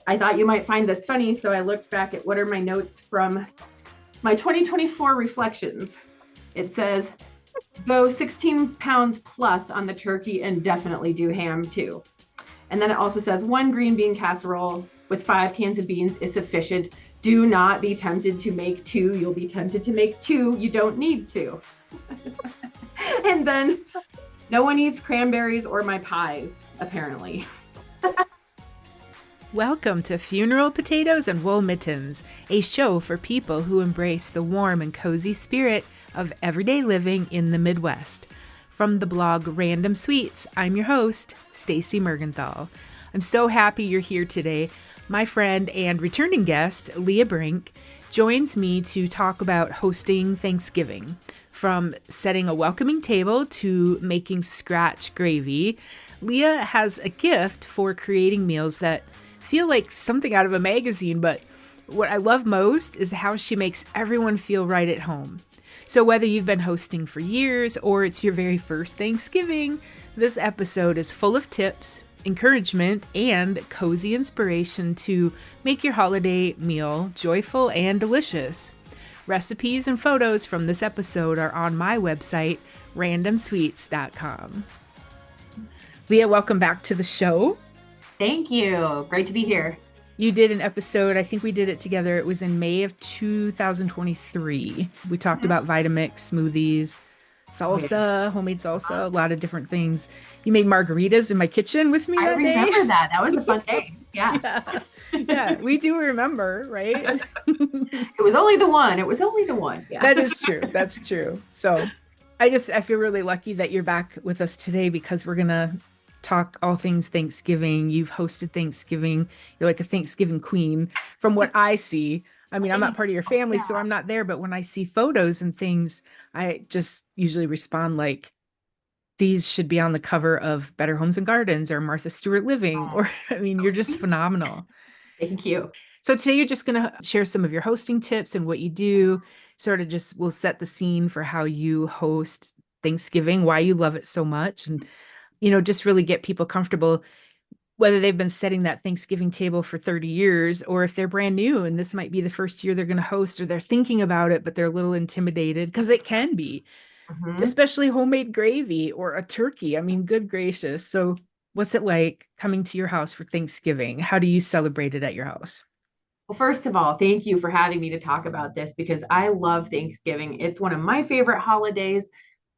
I thought you might find this funny, so I looked back at what are my notes from my 2024 reflections. It says, go 16 pounds plus on the turkey and definitely do ham too. And then it also says 1 green bean casserole with 5 cans of beans is sufficient. Do not be tempted to make 2. You'll be tempted to make 2. You don't need to. And then no one eats cranberries or my pies, apparently. Welcome to Funeral Potatoes and Wool Mittens, a show for people who embrace the warm and cozy spirit of everyday living in the Midwest. From the blog Random Sweets, I'm your host, Stacy Mergenthal. I'm so happy you're here today. My friend and returning guest, Leah Brink, joins me to talk about hosting Thanksgiving. From setting a welcoming table to making scratch gravy, Leah has a gift for creating meals that feel like something out of a magazine, but what I love most is how she makes everyone feel right at home. So whether you've been hosting for years or it's your very first Thanksgiving, this episode is full of tips, encouragement, and cozy inspiration to make your holiday meal joyful and delicious. Recipes and photos from this episode are on my website, randomsweets.com. Leah, welcome back to the show. Thank you. Great to be here. You did an episode, I think we did it together. It was in May of 2023. We talked about Vitamix, smoothies, salsa, homemade salsa, a lot of different things. You made margaritas in my kitchen with me I that day. remember that. That was a fun day. Yeah. Yeah, we do remember, right? It was only the one. It was only the one. Yeah. That is true. That's true. So I feel really lucky that you're back with us today because we're going to talk all things Thanksgiving. You've hosted Thanksgiving. You're like a Thanksgiving queen from what I see. I mean, I'm not part of your family, so I'm not there. But when I see photos and things, I just usually respond like, these should be on the cover of Better Homes and Gardens or Martha Stewart Living. Or, I mean, you're just phenomenal. Thank you. So today you're just going to share some of your hosting tips and what you do. Sort of just will set the scene for how you host Thanksgiving, why you love it so much, and just really get people comfortable, whether they've been setting that Thanksgiving table for 30 years or if they're brand new and this might be the first year they're going to host, or they're thinking about it, but they're a little intimidated because it can be, especially homemade gravy or a turkey. I mean, good gracious. So what's it like coming to your house for Thanksgiving? How do you celebrate it at your house? Well, first of all, thank you for having me to talk about this because I love Thanksgiving. It's one of my favorite holidays.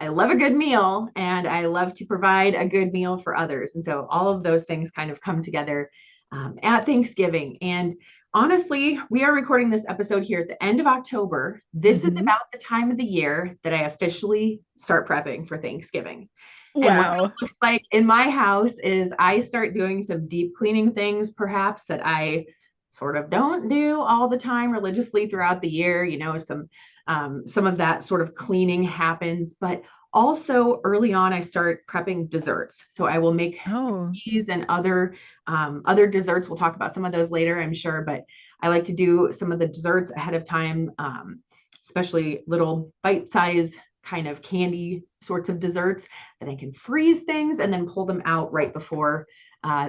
I love a good meal and I love to provide a good meal for others. And so all of those things kind of come together at Thanksgiving. And honestly, we are recording this episode here at the end of October. This is about the time of the year that I officially start prepping for Thanksgiving. Wow. And what it looks like in my house is I start doing some deep cleaning things, perhaps that I sort of don't do all the time religiously throughout the year. Some of that sort of cleaning happens, but also early on, I start prepping desserts. So I will make cookies and other desserts. We'll talk about some of those later, I'm sure, but I like to do some of the desserts ahead of time, especially little bite-sized kind of candy sorts of desserts that I can freeze things and then pull them out right before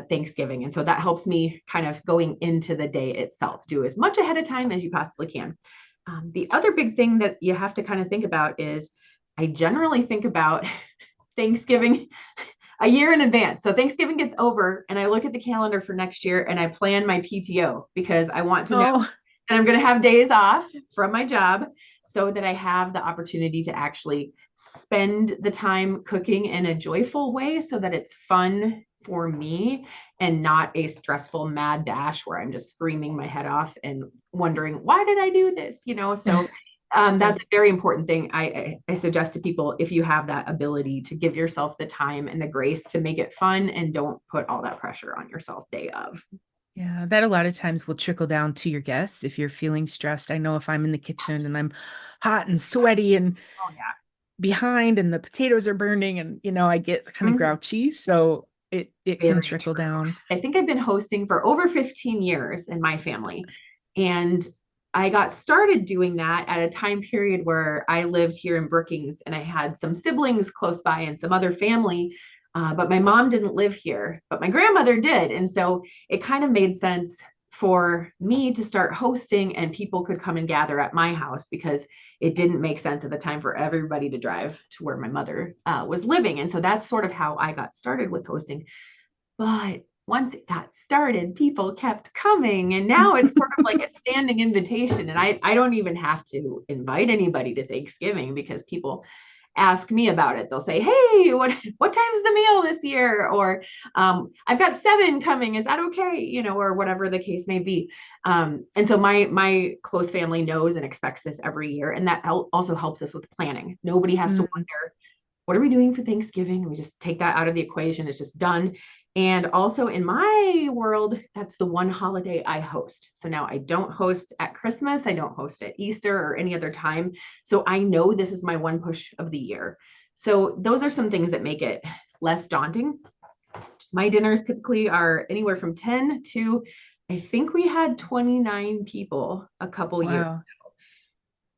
Thanksgiving. And so that helps me kind of going into the day itself, do as much ahead of time as you possibly can. The other big thing that you have to kind of think about is I generally think about Thanksgiving a year in advance. So Thanksgiving gets over and I look at the calendar for next year and I plan my PTO because I want to know that I'm going to have days off from my job so that I have the opportunity to actually spend the time cooking in a joyful way so that it's fun for me and not a stressful mad dash where I'm just screaming my head off and wondering, why did I do this? So that's a very important thing. I suggest to people, if you have that ability to give yourself the time and the grace to make it fun and don't put all that pressure on yourself day of. Yeah, that a lot of times will trickle down to your guests if you're feeling stressed. I know if I'm in the kitchen and I'm hot and sweaty and behind and the potatoes are burning and, I get kind of grouchy. So it can trickle down. I think I've been hosting for over 15 years in my family. And I got started doing that at a time period where I lived here in Brookings and I had some siblings close by and some other family, but my mom didn't live here, but my grandmother did. And so it kind of made sense for me to start hosting and people could come and gather at my house because it didn't make sense at the time for everybody to drive to where my mother was living. And so that's sort of how I got started with hosting. But once it got started, people kept coming. And now it's sort of like a standing invitation. And I don't even have to invite anybody to Thanksgiving because people ask me about it. They'll say, "Hey, what time's the meal this year?" Or "I've got 7 coming. Is that okay?" Or whatever the case may be. And so my close family knows and expects this every year, and that also helps us with planning. Nobody has to Mm. wonder, what are we doing for Thanksgiving? We just take that out of the equation. It's just done. And also in my world, that's the one holiday I host. So now I don't host at Christmas. I don't host at Easter or any other time. So I know this is my one push of the year. So those are some things that make it less daunting. My dinners typically are anywhere from 10 to, I think we had 29 people a couple years. Wow.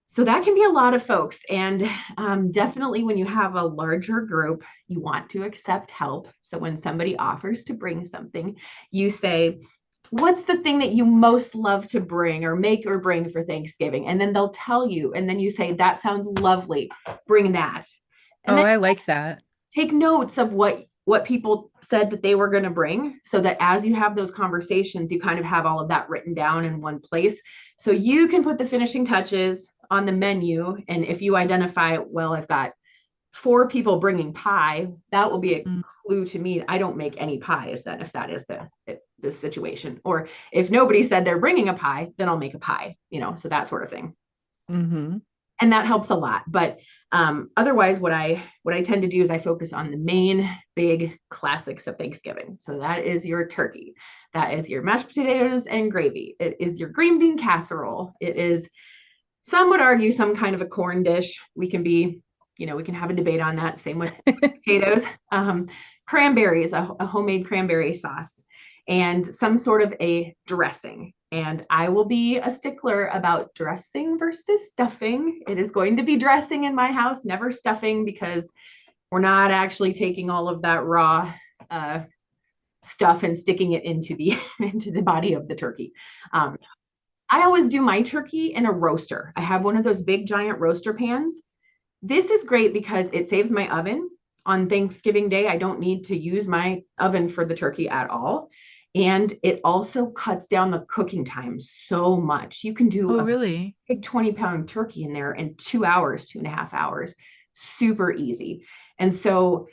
So that can be a lot of folks. And definitely when you have a larger group, you want to accept help. So when somebody offers to bring something, you say, "What's the thing that you most love to bring or make or bring for Thanksgiving?" And then they'll tell you. And then you say, "That sounds lovely. Bring that." And Oh, then I like that. take notes of what people said that they were going to bring, so that as you have those conversations, you kind of have all of that written down in one place. So you can put the finishing touches on the menu. And if you identify, well, I've got 4 people bringing pie, that will be a Mm. clue to me. I don't make any pies then, if that is the situation. Or if nobody said they're bringing a pie, then I'll make a pie, so that sort of thing. Mm-hmm. And that helps a lot. But otherwise, what I tend to do is I focus on the main big classics of Thanksgiving. So that is your turkey, that is your mashed potatoes and gravy, it is your green bean casserole, it is, some would argue, some kind of a corn dish. We can have a debate on that. Same with sweet potatoes, cranberries, a homemade cranberry sauce, and some sort of a dressing. And I will be a stickler about dressing versus stuffing. It is going to be dressing in my house, never stuffing, because we're not actually taking all of that raw uh, stuff and sticking it into the into the body of the turkey. Um, I always do my turkey in a roaster. I have one of those big giant roaster pans. This is great because it saves my oven. On Thanksgiving Day, I don't need to use my oven for the turkey at all. And it also cuts down the cooking time so much. You can do Oh, a really? big 20-pound turkey in there in 2 hours, 2.5 hours. Super easy. And so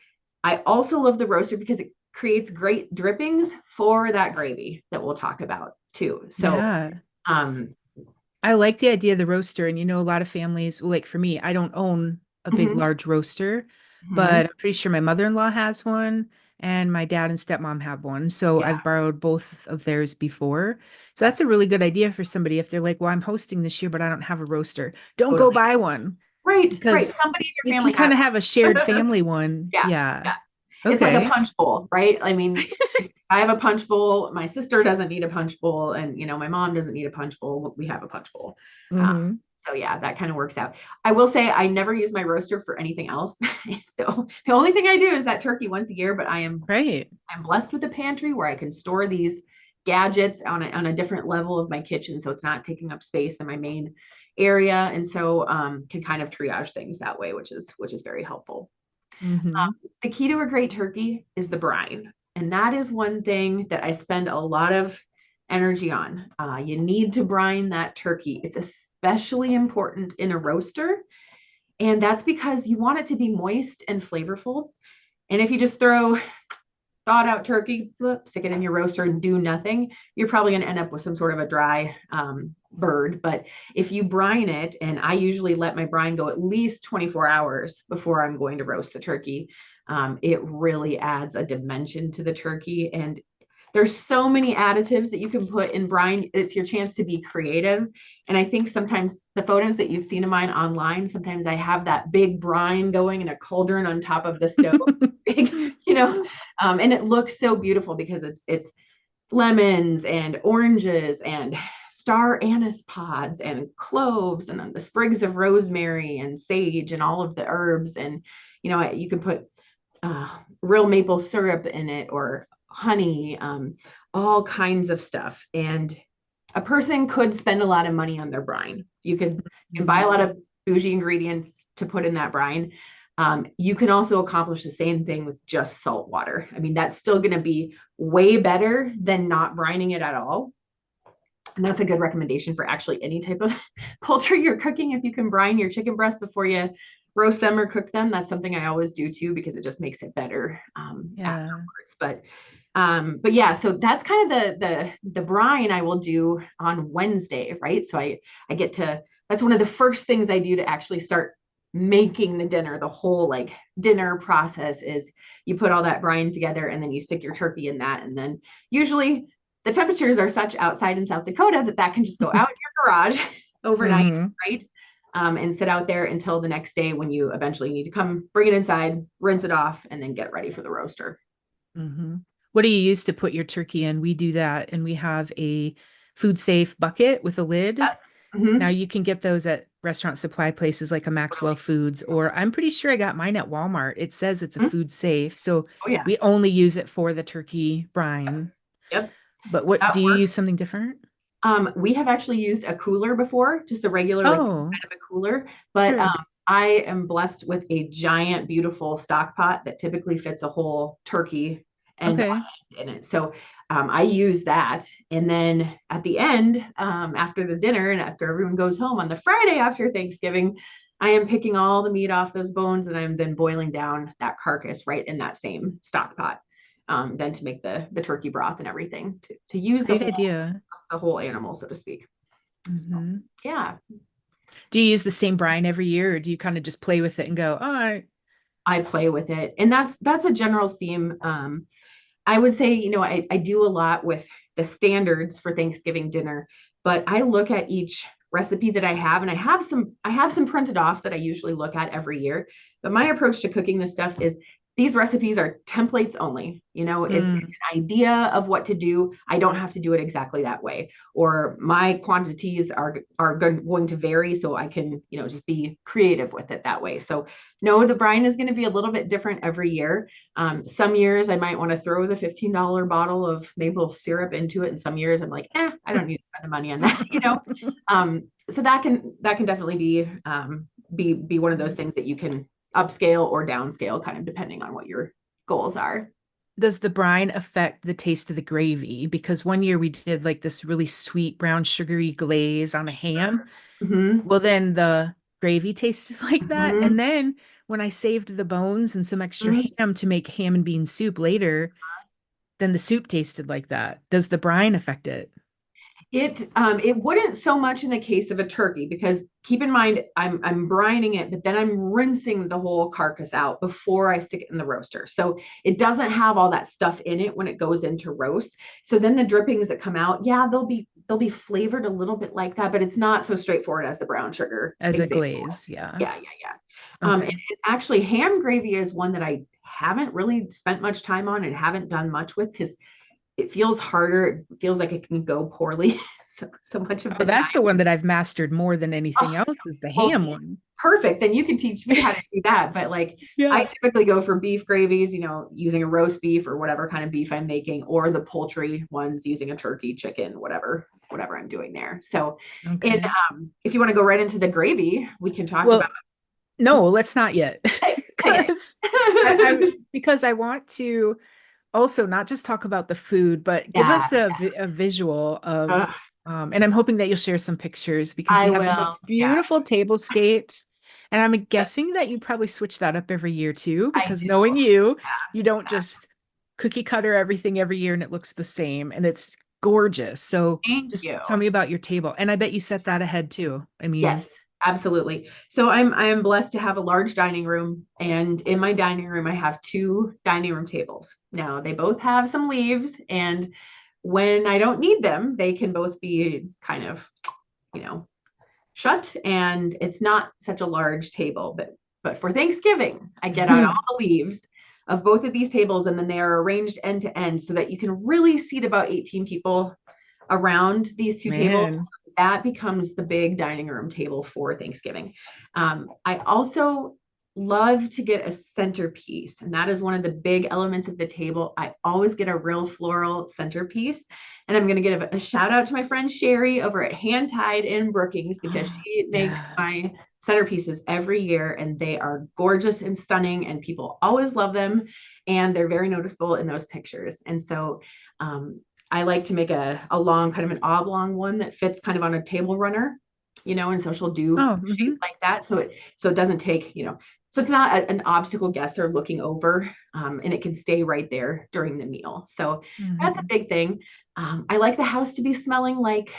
I also love the roaster because it creates great drippings for that gravy that we'll talk about too. So, Yeah. um, I like the idea of the roaster. And a lot of families, well, like for me, I don't own a big, mhm, large roaster, mhm, but I'm pretty sure my mother-in-law has one and my dad and stepmom have one. So yeah, I've borrowed both of theirs before. So that's a really good idea for somebody if they're like, well, I'm hosting this year, but I don't have a roaster. Don't go totally. buy one Right, right. because Somebody in your you can family kind has of have a shared one. family one. Yeah, Yeah. yeah. It's like a Okay. punch bowl, right? I mean, I have a punch bowl. My sister doesn't need a punch bowl, and my mom doesn't need a punch bowl. We have a punch bowl. Um, Mm-hmm. so yeah, that kind of works out. I will say I never use my roaster for anything else. So the only thing I do is that turkey once a year. But Right. I'm blessed with a pantry where I can store these gadgets on a different level of my kitchen, so it's not taking up space in my main area, and so can kind of triage things that way, which is very helpful. Mm-hmm. The key to a great turkey is the brine. And that is one thing that I spend a lot of energy on. You need to brine that turkey. It's especially important in a roaster. And that's because you want it to be moist and flavorful. And if you just throw thawed out turkey, stick it in your roaster and do nothing, you're probably going to end up with some sort of a dry bird. But if you brine it, and I usually let my brine go at least 24 hours before I'm going to roast the turkey, it really adds a dimension to the turkey. And there's so many additives that you can put in brine. It's your chance to be creative. And I think sometimes the photos that you've seen of mine online, sometimes I have that big brine going in a cauldron on top of the stove. Big, and it looks so beautiful because it's lemons and oranges and star anise pods and cloves and the sprigs of rosemary and sage and all of the herbs. And you can put real maple syrup in it or honey, all kinds of stuff. And a person could spend a lot of money on their brine. You can buy a Mhm. lot of bougie ingredients to put in that brine. You can also accomplish the same thing with just salt water. I mean, that's still going to be way better than not brining it at all. And that's a good recommendation for actually any type of poultry you're cooking. If you can brine your chicken breast before you roast them or cook them, that's something I always do too, because it just makes it better Yeah. afterwards. But yeah, so that's kind of the brine I will do on Wednesday, right? So I get to, that's one of the first things I do to actually start making the dinner. The whole like dinner process is you put all that brine together and then you stick your turkey in that. And then usually the temperatures are such outside in South Dakota that that can just go out in your garage overnight, Hmm. right? And sit out there until the next day when you eventually need to come bring it inside, rinse it off, and then get ready for the roaster. Hmm. What do you use to put your turkey in? We do that, and we have a food safe bucket with a lid. Now Mm-hmm. you can get those at restaurant supply places like a Maxwell Foods, or I'm pretty sure I got mine at Walmart. It says it's a Mm-hmm. food safe, so Oh yeah. we only use it for the turkey brine. Yep. But what That do you use works. something different? We have actually used a cooler before, just a regular, like Oh, kind of a cooler, but sure. I am blessed with a giant, beautiful stock pot that typically fits a whole turkey and Okay. in it. So I use that. And then at the end, after the dinner and after everyone goes home on the Friday after Thanksgiving, I am picking all the meat off those bones and I'm then boiling down that carcass right in that same stock pot. Then to make the turkey broth and everything to use Great idea. the whole animal, so to speak. So Hmm. yeah, Do you use the same brine every year, or do you kind of just play with it and go, all right? I play with it, and that's a general theme. I would say, I do a lot with the standards for Thanksgiving dinner, but I look at each recipe that I have, and I have some printed off that I usually look at every year. But my approach to cooking this stuff is these recipes are templates only. It's Mm, an idea of what to do. I don't have to do it exactly that way, or my quantities are going to vary, so I can just be creative with it that way. So no, the brine is going to be a little bit different every year. Some years I might want to throw the $15 bottle of maple syrup into it, and some years I'm like, I don't need to spend the money on that. So that can definitely be one of those things that you can upscale or downscale, kind of depending on what your goals are. does the brine affect the taste of the gravy? Because one year we did like this really sweet brown sugary glaze on a ham. Hmm. Well, then the gravy tasted like that. Hmm. And then when I saved the bones and some extra Hmm. ham to make ham and bean soup later, then the soup tasted like that. Does the brine affect it? It wouldn't so much in the case of a turkey, because keep in mind I'm brining it, but then I'm rinsing the whole carcass out before I stick it in the roaster. So it doesn't have all that stuff in it when it goes into roast. So then the drippings that come out, yeah, they'll be flavored a little bit like that, but it's not so straightforward as the brown sugar As a example. glaze, yeah. Yeah, yeah, yeah. And Okay. actually, ham gravy is one that I haven't really spent much time on and haven't done much with, because it feels harder. It feels like it can go poorly so much of Oh, the that's the time. one that I've mastered more than anything Oh, else is the well, ham one. perfect. Then you can teach me how to do that. But like, I Yeah. typically go for beef gravies, using a roast beef or whatever kind of beef I'm making, or the poultry ones using a turkey, chicken, whatever I'm doing there. So, and Okay. if you want to go right into the gravy, we can talk about. Well, no, let's not yet. Okay, okay. Because I because I want to also not just talk about the food, but give Yeah. us a visual of, Ugh, and I'm hoping that you'll share some pictures because I you have the will. most Yeah. beautiful tablescapes. And I'm guessing that you probably switch that up every year too, I because do. knowing you, you don't Yeah. just cookie cutter everything every year and it looks the same and it's gorgeous. So Thank just you. tell me about your table. And I bet you set that ahead too. I mean, Yes, absolutely. So I am blessed to have a large dining room, and in my dining room I have two dining room tables. Now they both have some leaves, and when I don't need them, they can both be kind of, you know, shut, and it's not such a large table. But for Thanksgiving, I get out all the leaves of both of these tables, and then they are arranged end to end so that you can really seat about 18 people around these two tables. man. That becomes the big dining room table for Thanksgiving. I also love to get a centerpiece, and that is one of the big elements of the table. I always get a real floral centerpiece. And I'm going to give a shout out to my friend Sherry over at Hand Tied in Brookings because she makes Yeah. my centerpieces every year, and they are gorgeous and stunning, and people always love them. And they're very noticeable in those pictures. And so I like to make a long, kind of an oblong one that fits kind of on a table runner, and so she'll do Oh, shape like that. So it doesn't take, so it's not an obstacle guests are looking over, and it can stay right there during the meal. So that's a hmm big thing. I like the house to be smelling like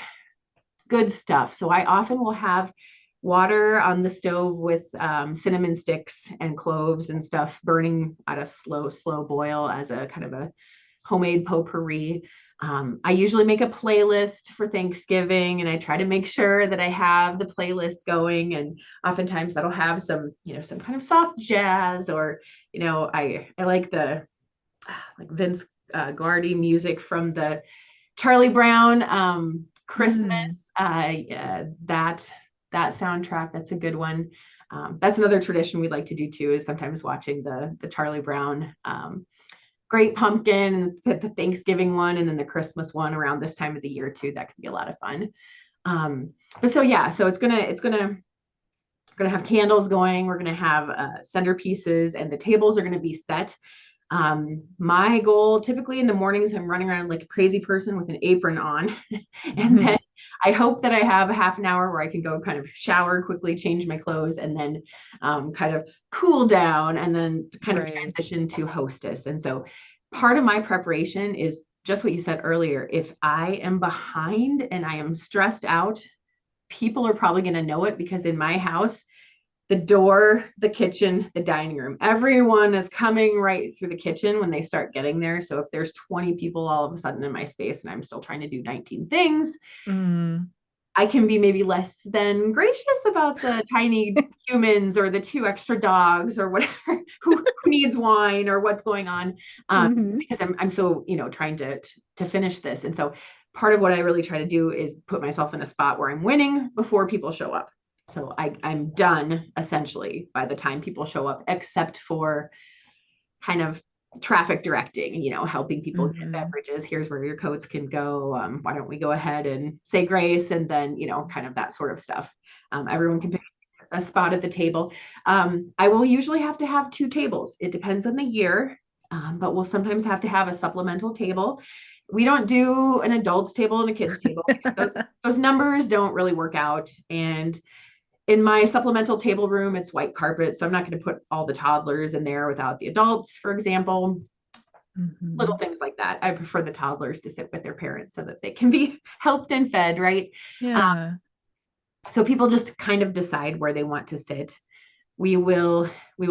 good stuff. So I often will have water on the stove with cinnamon sticks and cloves and stuff burning at a slow, slow boil as a kind of a homemade potpourri. I usually make a playlist for Thanksgiving, and I try to make sure that I have the playlist going. And oftentimes that'll have some kind of soft jazz, or I like the like Vince Guardi music from the Charlie Brown Christmas. Mm. Yeah, that soundtrack. That's a good one. That's another tradition we like to do too. Is sometimes watching the Charlie Brown Great Pumpkin, the Thanksgiving one, and then the Christmas one around this time of the year too. That can be a lot of fun. But so yeah, so it's gonna have candles going. We're gonna have centerpieces, and the tables are gonna be set. My goal typically in the mornings, I'm running around like a crazy person with an apron on. And then I hope that I have a half an hour where I can go kind of shower quickly, change my clothes, and then kind of cool down, and then kind of Right. transition to hostess. And so part of my preparation is just what you said earlier. If I am behind and I am stressed out, people are probably going to know it, because in my house, the door, the kitchen, the dining room. Everyone is coming right through the kitchen when they start getting there. So if there's 20 people all of a sudden in my space and I'm still trying to do 19 things, Mm. I can be maybe less than gracious about the tiny humans or the two extra dogs or whatever, who needs wine or what's going on. hmm Because I'm so, trying to finish this. And so part of what I really try to do is put myself in a spot where I'm winning before people show up. So I'm done essentially by the time people show up, except for kind of traffic directing, helping people get hmm beverages. Here's where your coats can go. Why don't we go ahead and say grace? And then, kind of that sort of stuff. Everyone can pick a spot at the table. I will usually have to have two tables. It depends on the year, but we'll sometimes have to have a supplemental table. We don't do an adults table and a kids table because those numbers don't really work out. And in my supplemental table room, it's white carpet. So I'm not going to put all the toddlers in there without the adults, for example. Little hmm things like that. I prefer the toddlers to sit with their parents so that they can be helped and fed, right? Yeah. So people just kind of decide where they want to sit. We will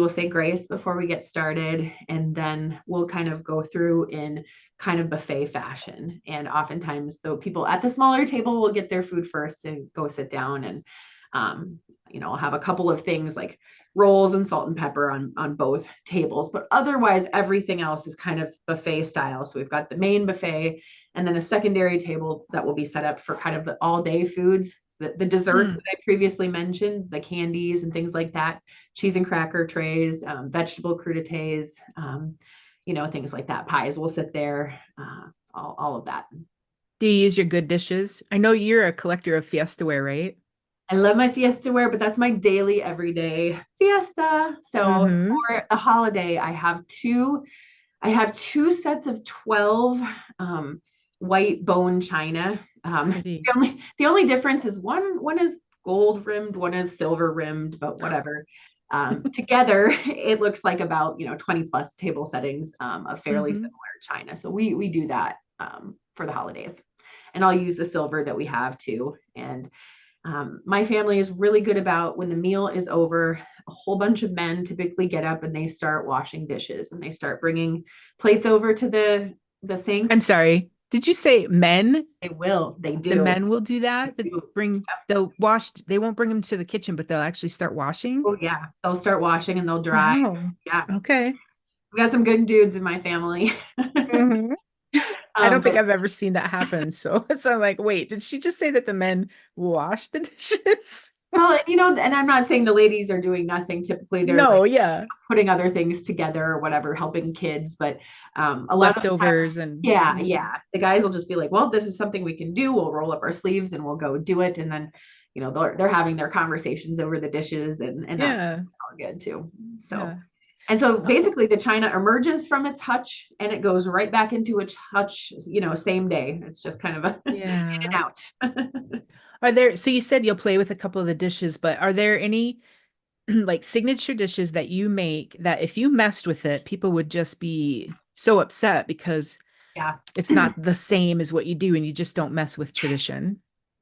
say grace before we get started, and then we'll kind of go through in kind of buffet fashion. And oftentimes, though, people at the smaller table will get their food first and go sit down, and um, I'll have a couple of things like rolls and salt and pepper on both tables. But otherwise, everything else is kind of buffet style. So we've got the main buffet, and then a secondary table that will be set up for kind of the all day foods, the desserts Mm. that I previously mentioned, the candies and things like that, cheese and cracker trays, vegetable crudités, things like that. Pies will sit there, all of that. Do you use your good dishes? I know you're a collector of Fiestaware, right? I love my Fiesta ware, but that's my daily, everyday Fiesta. So hmm for the holiday, I have two sets of 12 white bone china. Pretty. The only difference is one is gold rimmed, one is silver rimmed, but whatever. Together, it looks like about 20 plus table settings of fairly hmm similar china. So we do that for the holidays, and I'll use the silver that we have too. And my family is really good about when the meal is over, a whole bunch of men typically get up and they start washing dishes, and they start bringing plates over to the sink. I'm sorry. Did you say men? They The do. men will do They that? do. They'll wash, they won't bring them to the kitchen, but they'll actually start washing? Oh yeah, they'll start washing and they'll dry. Wow. Yeah, Okay. we got some good dudes in my family. hmm I don't think But I've ever seen that happen. So, so I'm like, wait, did she just say that the men wash the dishes? Well, and I'm not saying the ladies are doing nothing. Typically, they're like No, yeah. putting other things together or whatever, helping kids. But a lot of the times, Leftovers and yeah, yeah, the guys will just be like, "Well, this is something we can do. We'll roll up our sleeves and we'll go do it." And then, they're having their conversations over the dishes, and yeah. that's all good too. So, Yeah. and so Uh, basically, the china emerges from its hutch and it goes right back into its hutch, same day. It's just kind of a in and yeah. out. Are there, so you said you'll play with a couple of the dishes, but are there any like signature dishes that you make that if you messed with it, people would just be so upset because Yeah. it's not the same as what you do and you just don't mess with tradition?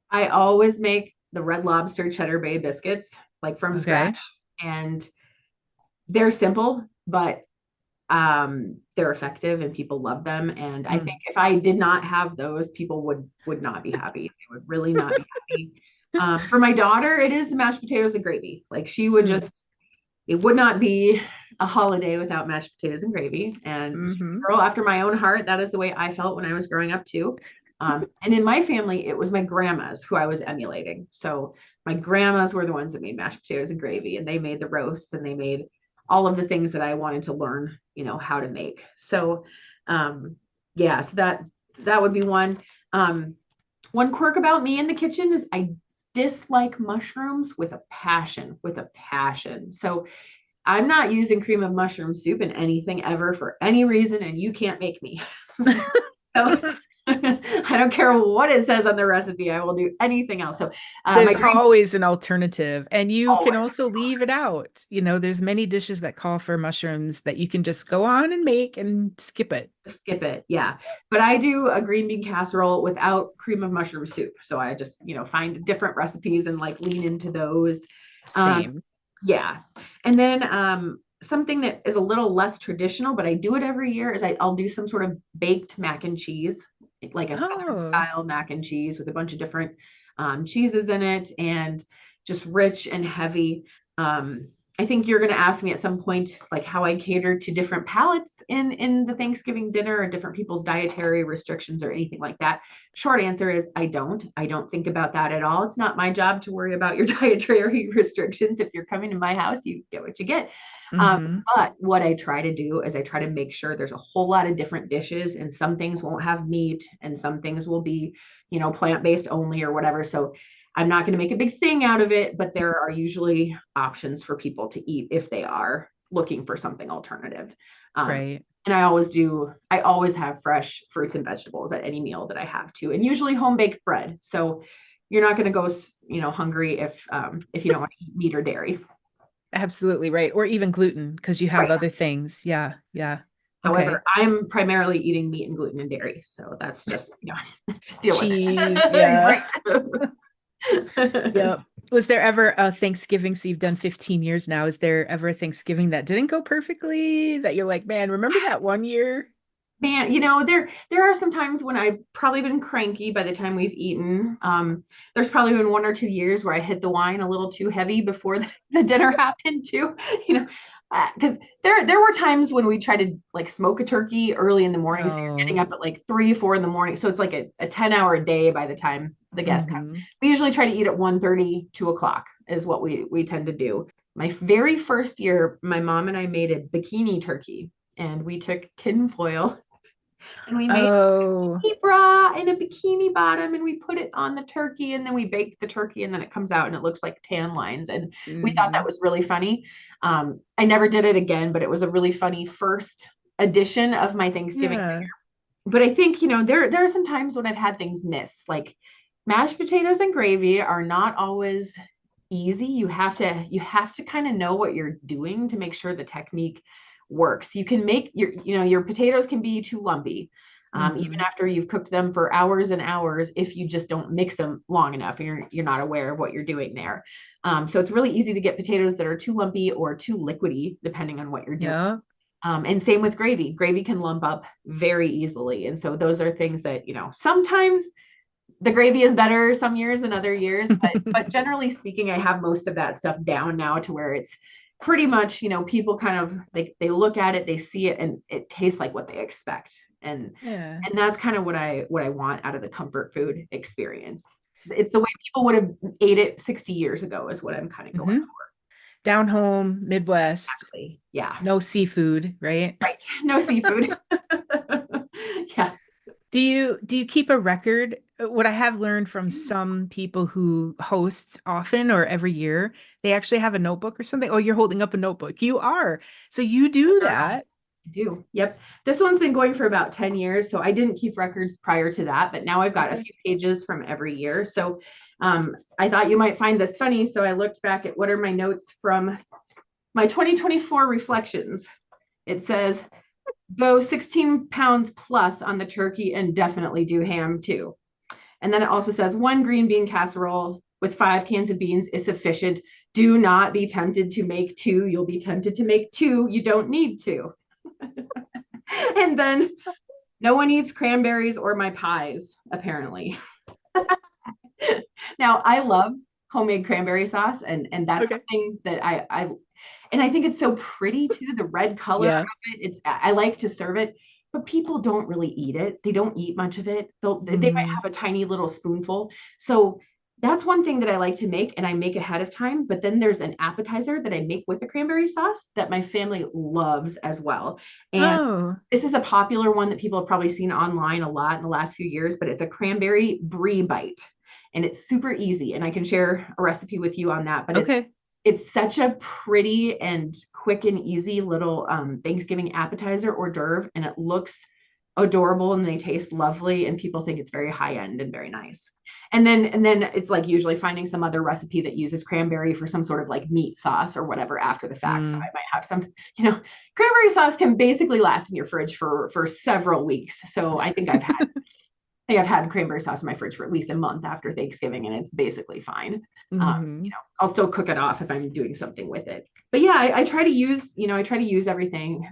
I always make the Red Lobster Cheddar Bay biscuits like from Okay. scratch, and they're simple, but they're effective and people love them. And I Mm. think if I did not have those, people would not be happy. They would really not be happy. For my daughter, it is the mashed potatoes and gravy. Like she would Mm. just it would not be a holiday without mashed potatoes and gravy. And she's Hmm. a girl after my own heart. That is the way I felt when I was growing up too. And in my family, it was my grandmas who I was emulating. So my grandmas were the ones that made mashed potatoes and gravy, and they made the roasts and they made all of the things that I wanted to learn, how to make. So, yeah, so that would be one. Um, One quirk about me in the kitchen is I dislike mushrooms with a passion, with a passion. So I'm not using cream of mushroom soup in anything ever for any reason, and you can't make me. So I don't care what it says on the recipe. I will do anything else. So my There's green always an alternative, and you can always also leave it out. There's many dishes that call for mushrooms that you can just go on and make and skip it. skip it. Yeah. But I do a green bean casserole without cream of mushroom soup. So I just, find different recipes and like lean into those. Um, Same. yeah. And then something that is a little less traditional, but I do it every year is I'll do some sort of baked mac and cheese, like a Southern Oh, style mac and cheese with a bunch of different cheeses in it and just rich and heavy. Um, I think you're going to ask me at some point, like how I cater to different palates in the Thanksgiving dinner or different people's dietary restrictions or anything like that. Short answer is I don't. I don't think about that at all. It's not my job to worry about your dietary restrictions. If you're coming to my house, you get what you get. hmm, But what I try to do is I try to make sure there's a whole lot of different dishes, and some things won't have meat, and some things will be, plant-based only or whatever. So I'm not going to make a big thing out of it, but there are usually options for people to eat if they are looking for something alternative. Um, right. and I always have fresh fruits and vegetables at any meal that I have to, and usually home baked bread. So you're not going to go, hungry if you don't want to eat meat or dairy. Absolutely right. Or even gluten because you have Right. other things. Yeah, yeah. However, Okay. I'm primarily eating meat and gluten and dairy. So that's just, just deal with Cheese. it. Yeah. Right. Yep. Was there ever a Thanksgiving? So you've done 15 years now. Is there ever a Thanksgiving that didn't go perfectly that you're like, man, remember that one year? Man, there are some times when I've probably been cranky by the time we've eaten. There's probably been 1 or 2 years where I hit the wine a little too heavy before the dinner happened too. You know, because there were times when we tried to like smoke a turkey early in the morning, so you're getting Oh. up at like 3, 4 in the morning. So it's like a 10-hour day by the time the guests come. Hmm. We usually try to eat at 1:30, 2 o'clock is what we tend to do. My very first year, my mom and I made a bikini turkey, and we took tin foil and we made Oh. a bra and a bikini bottom and we put it on the turkey and then we baked the turkey and then it comes out and it looks like tan lines and we thought that Hmm. was really funny. I never did it again, but it was a really funny first edition of my Thanksgiving. Yeah. But I think, there are some times when I've had things miss, like mashed potatoes and gravy are not always easy. You have to kind of know what you're doing to make sure the technique works. You can make your potatoes can be too lumpy. Even Hmm. after you've cooked them for hours and hours, if you just don't mix them long enough, and you're not aware of what you're doing there. So it's really easy to get potatoes that are too lumpy or too liquidy, depending on what you're doing. Yeah. And same with gravy. Gravy can lump up very easily. And so those are things that, sometimes the gravy is better some years than other years, but generally speaking, I have most of that stuff down now to where it's pretty much, people kind of like they look at it, they see it, and it tastes like what they expect. And Yeah. and that's kind of what I want out of the comfort food experience. It's the way people would have ate it 60 years ago is what I'm kind of going Hmm. Down home, Midwest, for. Yeah. no seafood, right? Right. No seafood. Yeah. Do you keep a record? What I have learned from some people who host often or every year, they actually have a notebook or something. Oh, you're holding up a notebook. You are. So you do Sure. that. I do. Yep. This one's been going for about 10 years. So I didn't keep records prior to that, but now I've got a Okay. few pages from every year. So I thought you might find this funny. So I looked back at what are my notes from my 2024 reflections. It says, go 16 pounds plus on the turkey and definitely do ham too. And then it also says one green bean casserole with 5 cans of beans is sufficient. Do not be tempted to make two. You'll be tempted to make two. You don't need to. And then no one eats cranberries or my pies, apparently. Now I love homemade cranberry sauce, and that's Okay. something that I think it's so pretty too. The red color of Yeah. it. I like to serve it, but people don't really eat it. They don't eat much of it. They might Mm. have a tiny little spoonful. So that's one thing that I like to make, and I make ahead of time. But then there's an appetizer that I make with the cranberry sauce that my family loves as well. And Oh, this is a popular one that people have probably seen online a lot in the last few years, but it's a cranberry brie bite. And it's super easy. And I can share a recipe with you on that. But okay. it's such a pretty and quick and easy little Thanksgiving appetizer hors d'oeuvre, and it looks adorable and they taste lovely, and people think it's very high end and very nice. And then it's like usually finding some other recipe that uses cranberry for some sort of like meat sauce or whatever after the fact. So Mm. I might have some, cranberry sauce can basically last in your fridge for several weeks. So I've had cranberry sauce in my fridge for at least a month after Thanksgiving, and it's basically fine. Hmm. I'll still cook it off if I'm doing something with it. But yeah, I try to use, everything.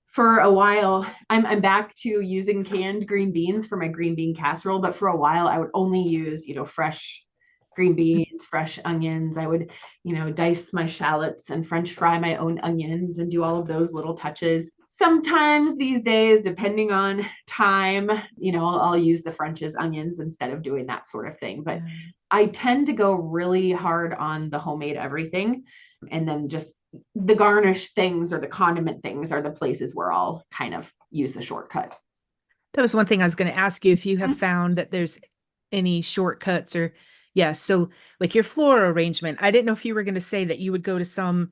For a while, I'm back to using canned green beans for my green bean casserole, but for a while I would only use, fresh green beans, fresh onions. I would, dice my shallots and French fry my own onions and do all of those little touches. Sometimes these days, depending on time, I'll use the French's onions instead of doing that sort of thing. But Yeah. I tend to go really hard on the homemade everything. And then just the garnish things or the condiment things are the places where I'll kind of use the shortcut. That was one thing I was going to ask you if you have found that there's any shortcuts or yeah, so like your floral arrangement. I didn't know if you were going to say that you would go to some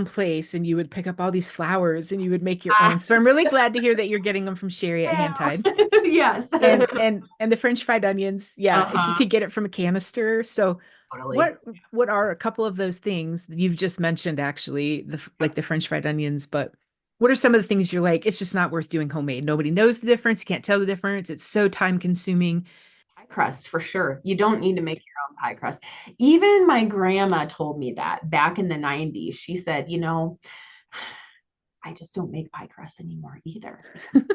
place and you would pick up all these flowers and you would make your own. Ah, So I'm really glad to hear that you're getting them from Sherry at Hand Tied. yes. And the French fried onions, yeah, if you Uh-huh. could get it from a canister. So Totally. what are a couple of those things that you've just mentioned actually, like the French fried onions, but what are some of the things you're like, it's just not worth doing homemade. Nobody knows the difference, can't tell the difference. It's so time consuming. Pie crust for sure. You don't need to make your own pie crust. Even my grandma told me that back in the 90s. She said, I just don't make pie crust anymore either because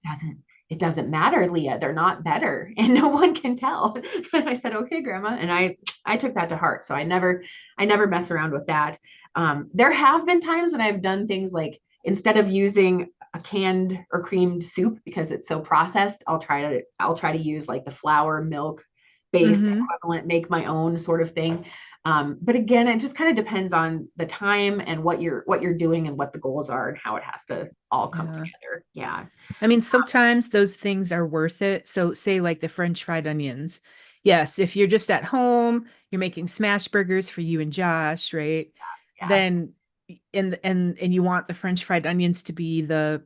doesn't it doesn't matter, Leah. They're not better, and no one can tell. And I said, okay, Grandma, and I took that to heart. So I never mess around with that. There have been times when I've done things like instead of using a canned or creamed soup because it's so processed, I'll try to use like the flour milk based Hmm. equivalent, make my own sort of thing. But again, it just kind of depends on the time and what you're doing and what the goals are and how it has to all come Yeah. together. Yeah. I mean, sometimes those things are worth it. So, say like the French fried onions. Yes, if you're just at home, you're making smash burgers for you and Josh, right? Yeah, Then and you want the French fried onions to be the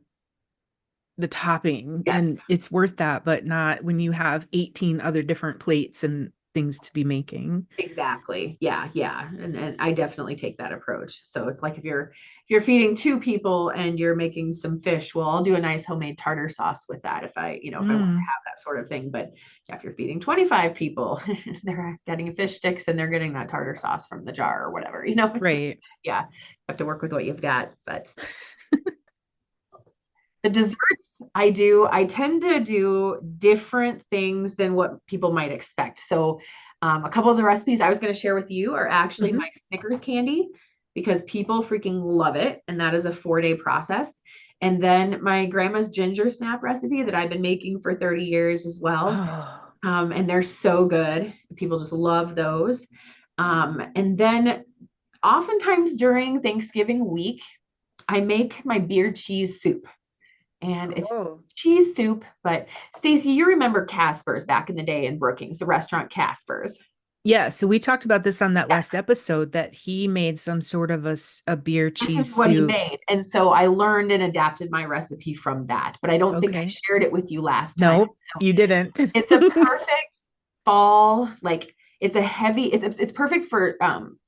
topping yes, and it's worth that, but not when you have 18 other different plates and things to be making. exactly. Yeah, yeah. And I definitely take that approach. So it's like if you're feeding two people and you're making some fish, well, I'll do a nice homemade tartar sauce with that if I want to Mm, have that sort of thing. But yeah, if you're feeding 25 people, they're getting fish sticks and they're getting that tartar sauce from the jar or whatever, it's right. yeah, you have to work with what you've got. But the desserts I tend to do different things than what people might expect. So a couple of the recipes I was going to share with you are actually Hmm. my Snickers candy because people freaking love it. And that is a 4-day process. And then my grandma's ginger snap recipe that I've been making for 30 years as well. Oh. And they're so good. People just love those. And then oftentimes during Thanksgiving week, I make my beer cheese soup. And it's Oh. cheese soup, but Stacy, you remember Casper's back in the day in Brookings, the restaurant Casper's. Yeah, so we talked about this on that Yes, last episode that he made some sort of a beer this is cheese what he soup. made. And so I learned and adapted my recipe from that, but I don't think I Okay. shared it with you last time. Nope, So you didn't. it's a perfect fall, like it's a heavy, it's perfect for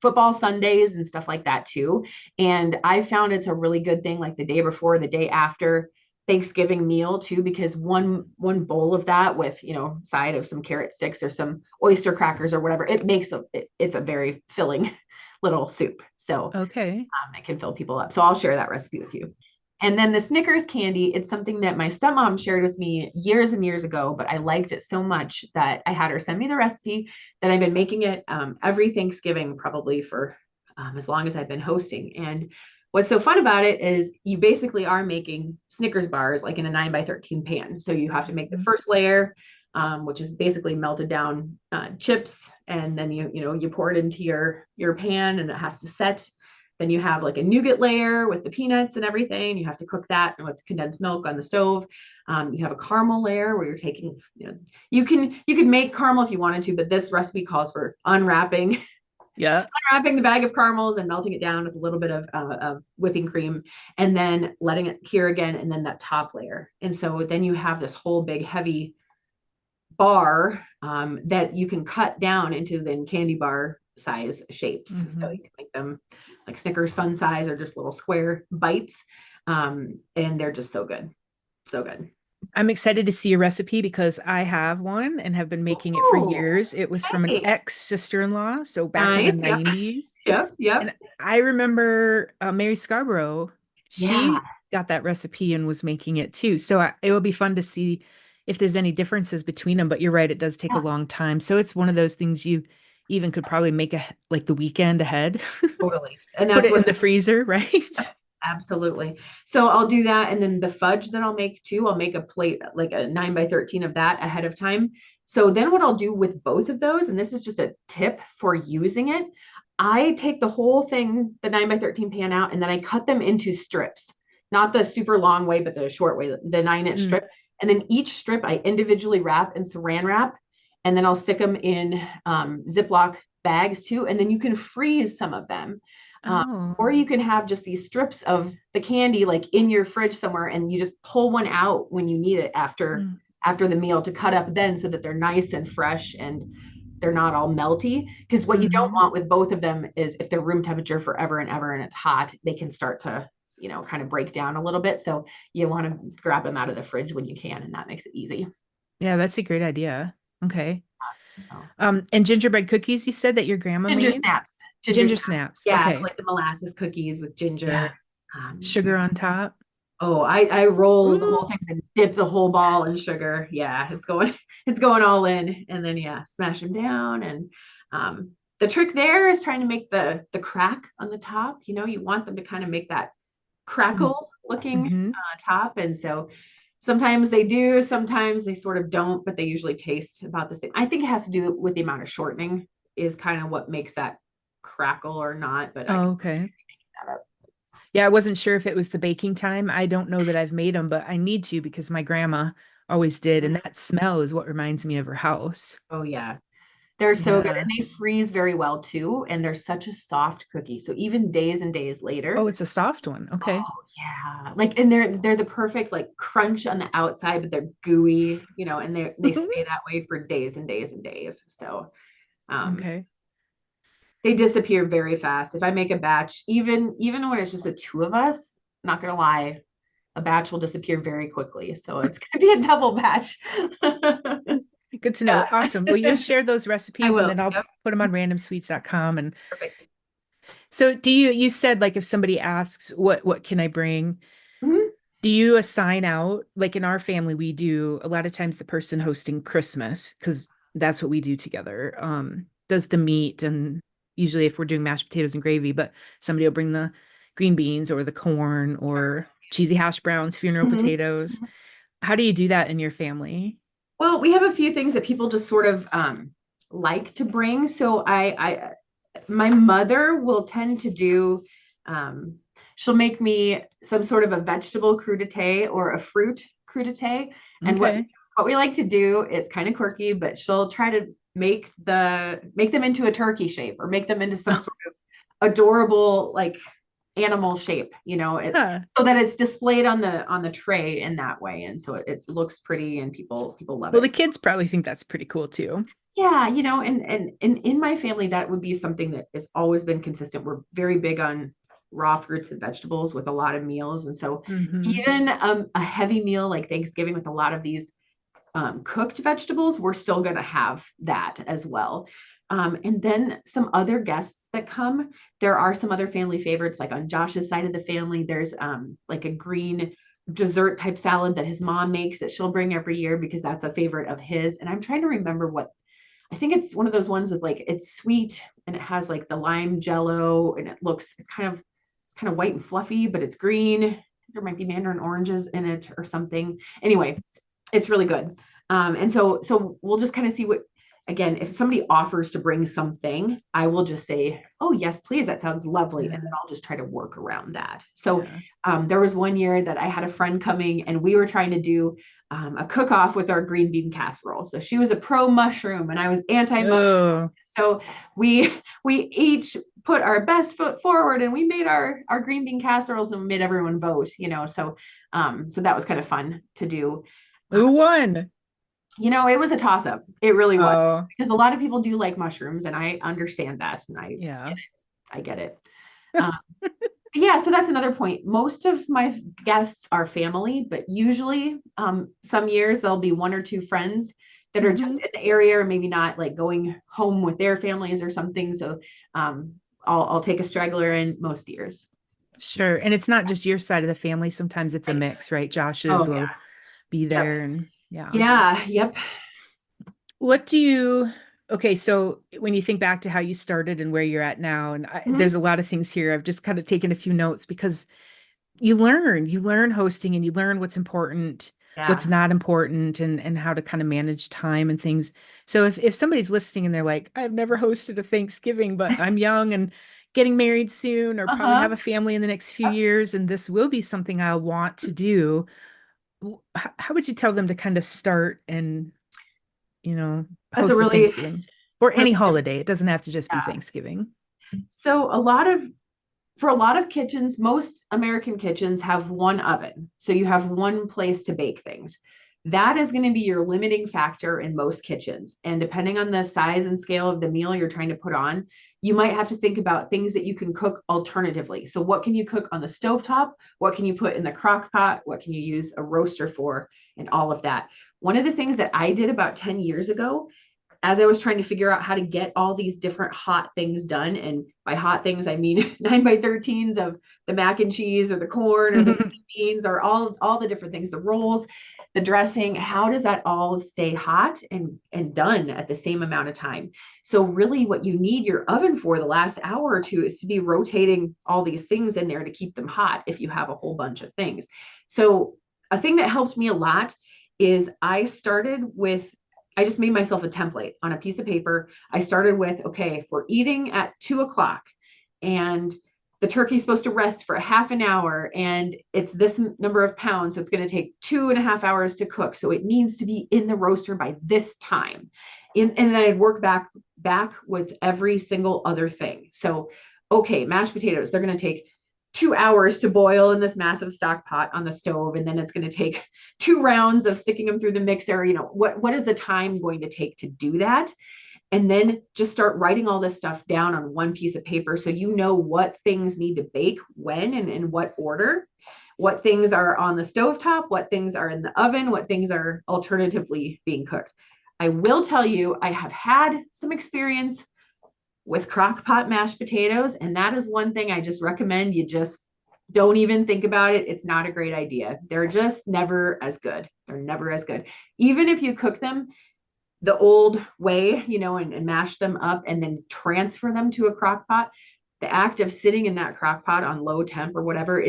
football Sundays and stuff like that too. And I found it's a really good thing like the day before, the day after Thanksgiving meal too, because one bowl of that with side of some carrot sticks or some oyster crackers or whatever, it makes it's a very filling little soup. So Okay. it can fill people up. So I'll share that recipe with you. And then the Snickers candy, it's something that my stepmom shared with me years and years ago, but I liked it so much that I had her send me the recipe that I've been making it every Thanksgiving, probably for as long as I've been hosting. And what's so fun about it is you basically are making Snickers bars like in a 9 by 13 pan. So you have to make the Mhm. first layer, which is basically melted down chips, and then you pour it into your pan, and it has to set. Then you have like a nougat layer with the peanuts and everything. You have to cook that with condensed milk on the stove. You have a caramel layer where you're taking, you can make caramel if you wanted to, but this recipe calls for unwrapping Yeah. unwrapping the bag of caramels and melting it down with a little bit of whipping cream, and then letting it cure again, and then that top layer. And so then you have this whole big heavy bar that you can cut down into then candy bar size shapes. So Hmm. you can make them like Snickers fun size or just little square bites. And they're just so good. So good. I'm excited to see your recipe because I have one and have been making it for Oh, years. It was from an hey. ex-sister-in-law, so back in the Nice. Yep. 90s. Yep. Yep. And I remember Mary Scarborough, Yeah. she got that recipe and was making it too. So it will be fun to see if there's any differences between them. But you're right, it does take a Yeah. long time. So it's one of those things you even could probably make like the weekend ahead, Totally. And put that's it in what the freezer, right? absolutely. So I'll do that. And then the fudge that I'll make too, I'll make a plate, like a 9 by 13 of that ahead of time. So then what I'll do with both of those, and this is just a tip for using it, I take the whole thing, the 9 by 13 pan out, and then I cut them into strips, not the super long way, but the short way, the 9 inch Mm. strip. And then each strip I individually wrap in saran wrap, and then I'll stick them in Ziploc bags too. And then you can freeze some of them. Oh. Or you can have just these strips of the candy like in your fridge somewhere, and you just pull one out when you need it Mm. after the meal to cut up then, so that they're nice and fresh and they're not all melty. Because what you don't Hmm. want with both of them is if they're room temperature forever and ever and it's hot, they can start to kind of break down a little bit. So you want to grab them out of the fridge when you can, and that makes it easy. Yeah, that's a great idea. Okay. So And gingerbread cookies, you said that your grandma ginger made? snaps, ginger Ginger snaps. snaps. Yeah, it's Okay. like the molasses cookies with ginger. Yeah. Sugar on top. Oh, I roll the whole Ooh. thing and dip the whole ball in sugar. Yeah, it's going it's going all in. And then yeah, smash them down. And the trick there is trying to make the crack on the top. You want them to kind of make that crackle looking Mm-hmm. top. And so sometimes they do, sometimes they sort of don't, but they usually taste about the same. I think it has to do with the amount of shortening is kind of what makes that crackle or not, but I can Oh, okay. make that up. Yeah, I wasn't sure if it was the baking time. I don't know that I've made them, but I need to because my grandma always did. And that smell is what reminds me of her house. Oh yeah. They're so good, and Yeah. they freeze very well too, and they're such a soft cookie. So even days and days Oh, later, it's a soft one. Okay. oh yeah, like, and they're the perfect like crunch on the outside, but they're gooey, and they stay that way for days and days and days. So um, Okay. they disappear very fast. If I make a batch, even when it's just the two of us, not gonna lie, a batch will disappear very quickly. So it's gonna be a double batch. Good to know. Yeah, Awesome. Well, you share those I recipes and will. then I'll Yep. put them on randomsweets.com. And Perfect. so you said like if somebody asks what can I bring? Mhm. Do you assign out, like in our family, we do a lot of times the person hosting Christmas, because that's what we do together, does the meat and usually if we're doing mashed potatoes and gravy, but somebody will bring the green beans or the corn or cheesy hash browns, funeral Mhm. potatoes. How do you do that in your family? Well, we have a few things that people just sort of like to bring. So my mother will tend to do, um, she'll make me some sort of a vegetable crudité or a fruit crudité. And Okay. what we like to do, it's kind of quirky, but she'll try to make them into a turkey shape or make them into some sort of adorable like animal shape, Huh. so that it's displayed on the tray in that way. And so it looks pretty and people love Well, the it. kids probably think that's pretty cool too. Yeah, and in my family, that would be something that has always been consistent. We're very big on raw fruits and vegetables with a lot of meals. And so Hmm. even a heavy meal like Thanksgiving with a lot of these cooked vegetables, we're still going to have that as well. And then some other guests that come, there are some other family favorites, like on Josh's side of the family, there's like a green dessert type salad that his mom makes that she'll bring every year because that's a favorite of his. And I'm trying to remember what I think it's one of those ones with like it's sweet and it has like the lime jello and it's kind of white and fluffy, but it's green. There might be mandarin oranges in it or something. Anyway, it's really good. And so we'll just kind of see what again, if somebody offers to bring something, I will just say, oh yes, please, that sounds lovely. And then Yeah. I'll just try to work around that. So Yeah. there was one year that I had a friend coming and we were trying to do a cook-off with our green bean casserole. So she was a pro mushroom and I was anti-mushroom. Oh, So we each put our best foot forward and we made our green bean casseroles and we made everyone vote, so that was kind of fun to do. who won? It was a toss up. It really was Oh, because a lot of people do like mushrooms, and I understand that, and yeah. I get it. Um, yeah, so that's another point. Most of my guests are family, but usually, some years there'll be one or two friends that are just Hmm. in the area, or maybe not like going home with their families or something. So, I'll take a straggler in most years. Sure. And it's not just your side of the family. Sometimes it's a Right. mix, right? Josh's Oh yeah. will be Yep. there and yeah. Yeah. Yep. What do you, okay, so when you think back to how you started and where you're at now, and there's Mhm. a lot of things here. I've just kind of taken a few notes because you learn hosting and you learn what's important, what's Yeah. not important, and how to kind of manage time and things. So if somebody's listening and they're like, I've never hosted a Thanksgiving, but I'm young and getting married soon, or probably Uh-huh. have a family in the next few years, and this will be something I'll want to do, how would you tell them to kind of start and, you know, That's a host a really, Thanksgiving or really any holiday? It doesn't have to just be yeah. Thanksgiving. So for a lot of kitchens, most American kitchens have one oven. So you have one place to bake things. That is going to be your limiting factor in most kitchens. And depending on the size and scale of the meal you're trying to put on, you might have to think about things that you can cook alternatively. So what can you cook on the stovetop? What can you put in the crock pot? What can you use a roaster for? And all of that. One of the things that I did about 10 years ago as I was trying to figure out how to get all these different hot things done, and by hot things, I mean 9 by 13s of the mac and cheese or the corn or the beans or all the different things, the rolls, the dressing, how does that all stay hot and done at the same amount of time? So really what you need your oven for the last hour or two is to be rotating all these things in there to keep them hot if you have a whole bunch of things. So a thing that helped me a lot is I just made myself a template on a piece of paper. I started with, okay, if we're eating at 2 o'clock and the turkey's supposed to rest for a half an hour and it's this number of pounds, so it's going to take 2.5 hours to cook. So it needs to be in the roaster by this time. And then I'd work back with every single other thing. So, okay, mashed potatoes, they're going to take 2 hours to boil in this massive stock pot on the stove. And then it's going to take 2 rounds of sticking them through the mixer. What is the time going to take to do that? And then just start writing all this stuff down on one piece of paper so you know what things need to bake when and in what order, what things are on the stovetop, what things are in the oven, what things are alternatively being cooked. I will tell you, I have had some experience with crock pot mashed potatoes. And that is one thing I just recommend you just don't even think about it. It's not a great idea. They're just never as good. They're never as good. Even if you cook them the old way, and mash them up and then transfer them to a crock pot, the act of sitting in that crock pot on low temp or whatever,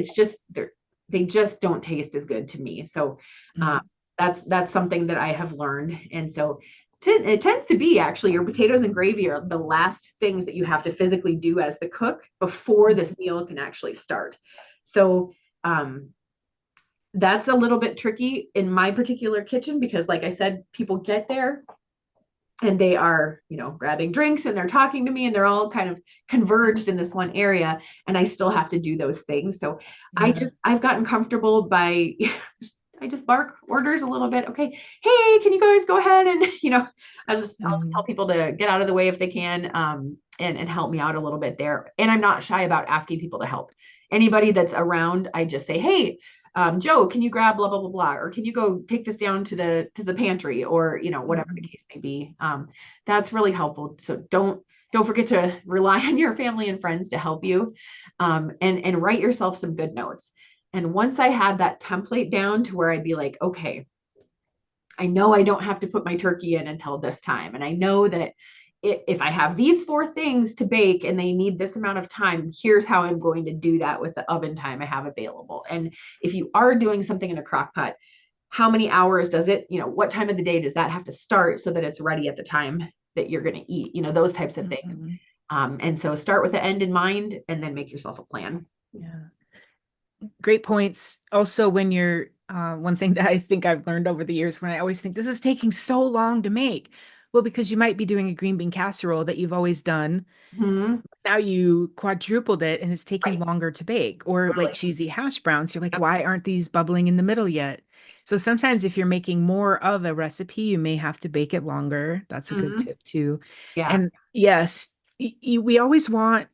they just don't taste as good to me. So, um, that's something that I have learned. And so it tends to be actually your potatoes and gravy are the last things that you have to physically do as the cook before this meal can actually start. So um, that's a little bit tricky in my particular kitchen because, like I said, people get there and they are, grabbing drinks and they're talking to me and they're all kind of converged in this one area. And I still have to do those things. So Yeah. I've gotten comfortable by I just bark orders a little bit. Okay, hey, can you guys go ahead and I'll just tell Mhm. people to get out of the way if they can, and help me out a little bit there. And I'm not shy about asking people to help. Anybody that's around, I just say, hey, Joe, can you grab blah blah blah blah, or can you go take this down to the pantry, or whatever the Mhm. case may be. That's really helpful. So don't forget to rely on your family and friends to help you, and write yourself some good notes. And once I had that template down to where I'd be like, okay, I know I don't have to put my turkey in until this time. And I know that if I have these four things to bake and they need this amount of time, here's how I'm going to do that with the oven time I have available. And if you are doing something in a crock pot, how many hours does it, what time of the day does that have to start so that it's ready at the time that you're going to eat, those types of things. Mhm. And so start with the end in mind and then make yourself a plan. Yeah. Great points. Also, when you're one thing that I think I've learned over the years, when I always think this is taking so long to make, well, because you might be doing a green bean casserole that you've always done. Mm-hmm. Now you quadrupled it and it's taking Right. longer to bake. Or like Totally. cheesy hash browns, you're like, Yep. why aren't these bubbling in the middle yet? So sometimes if you're making more of a recipe, you may have to bake it longer. That's a good Mm-hmm. tip too. Yeah. And yes, we always want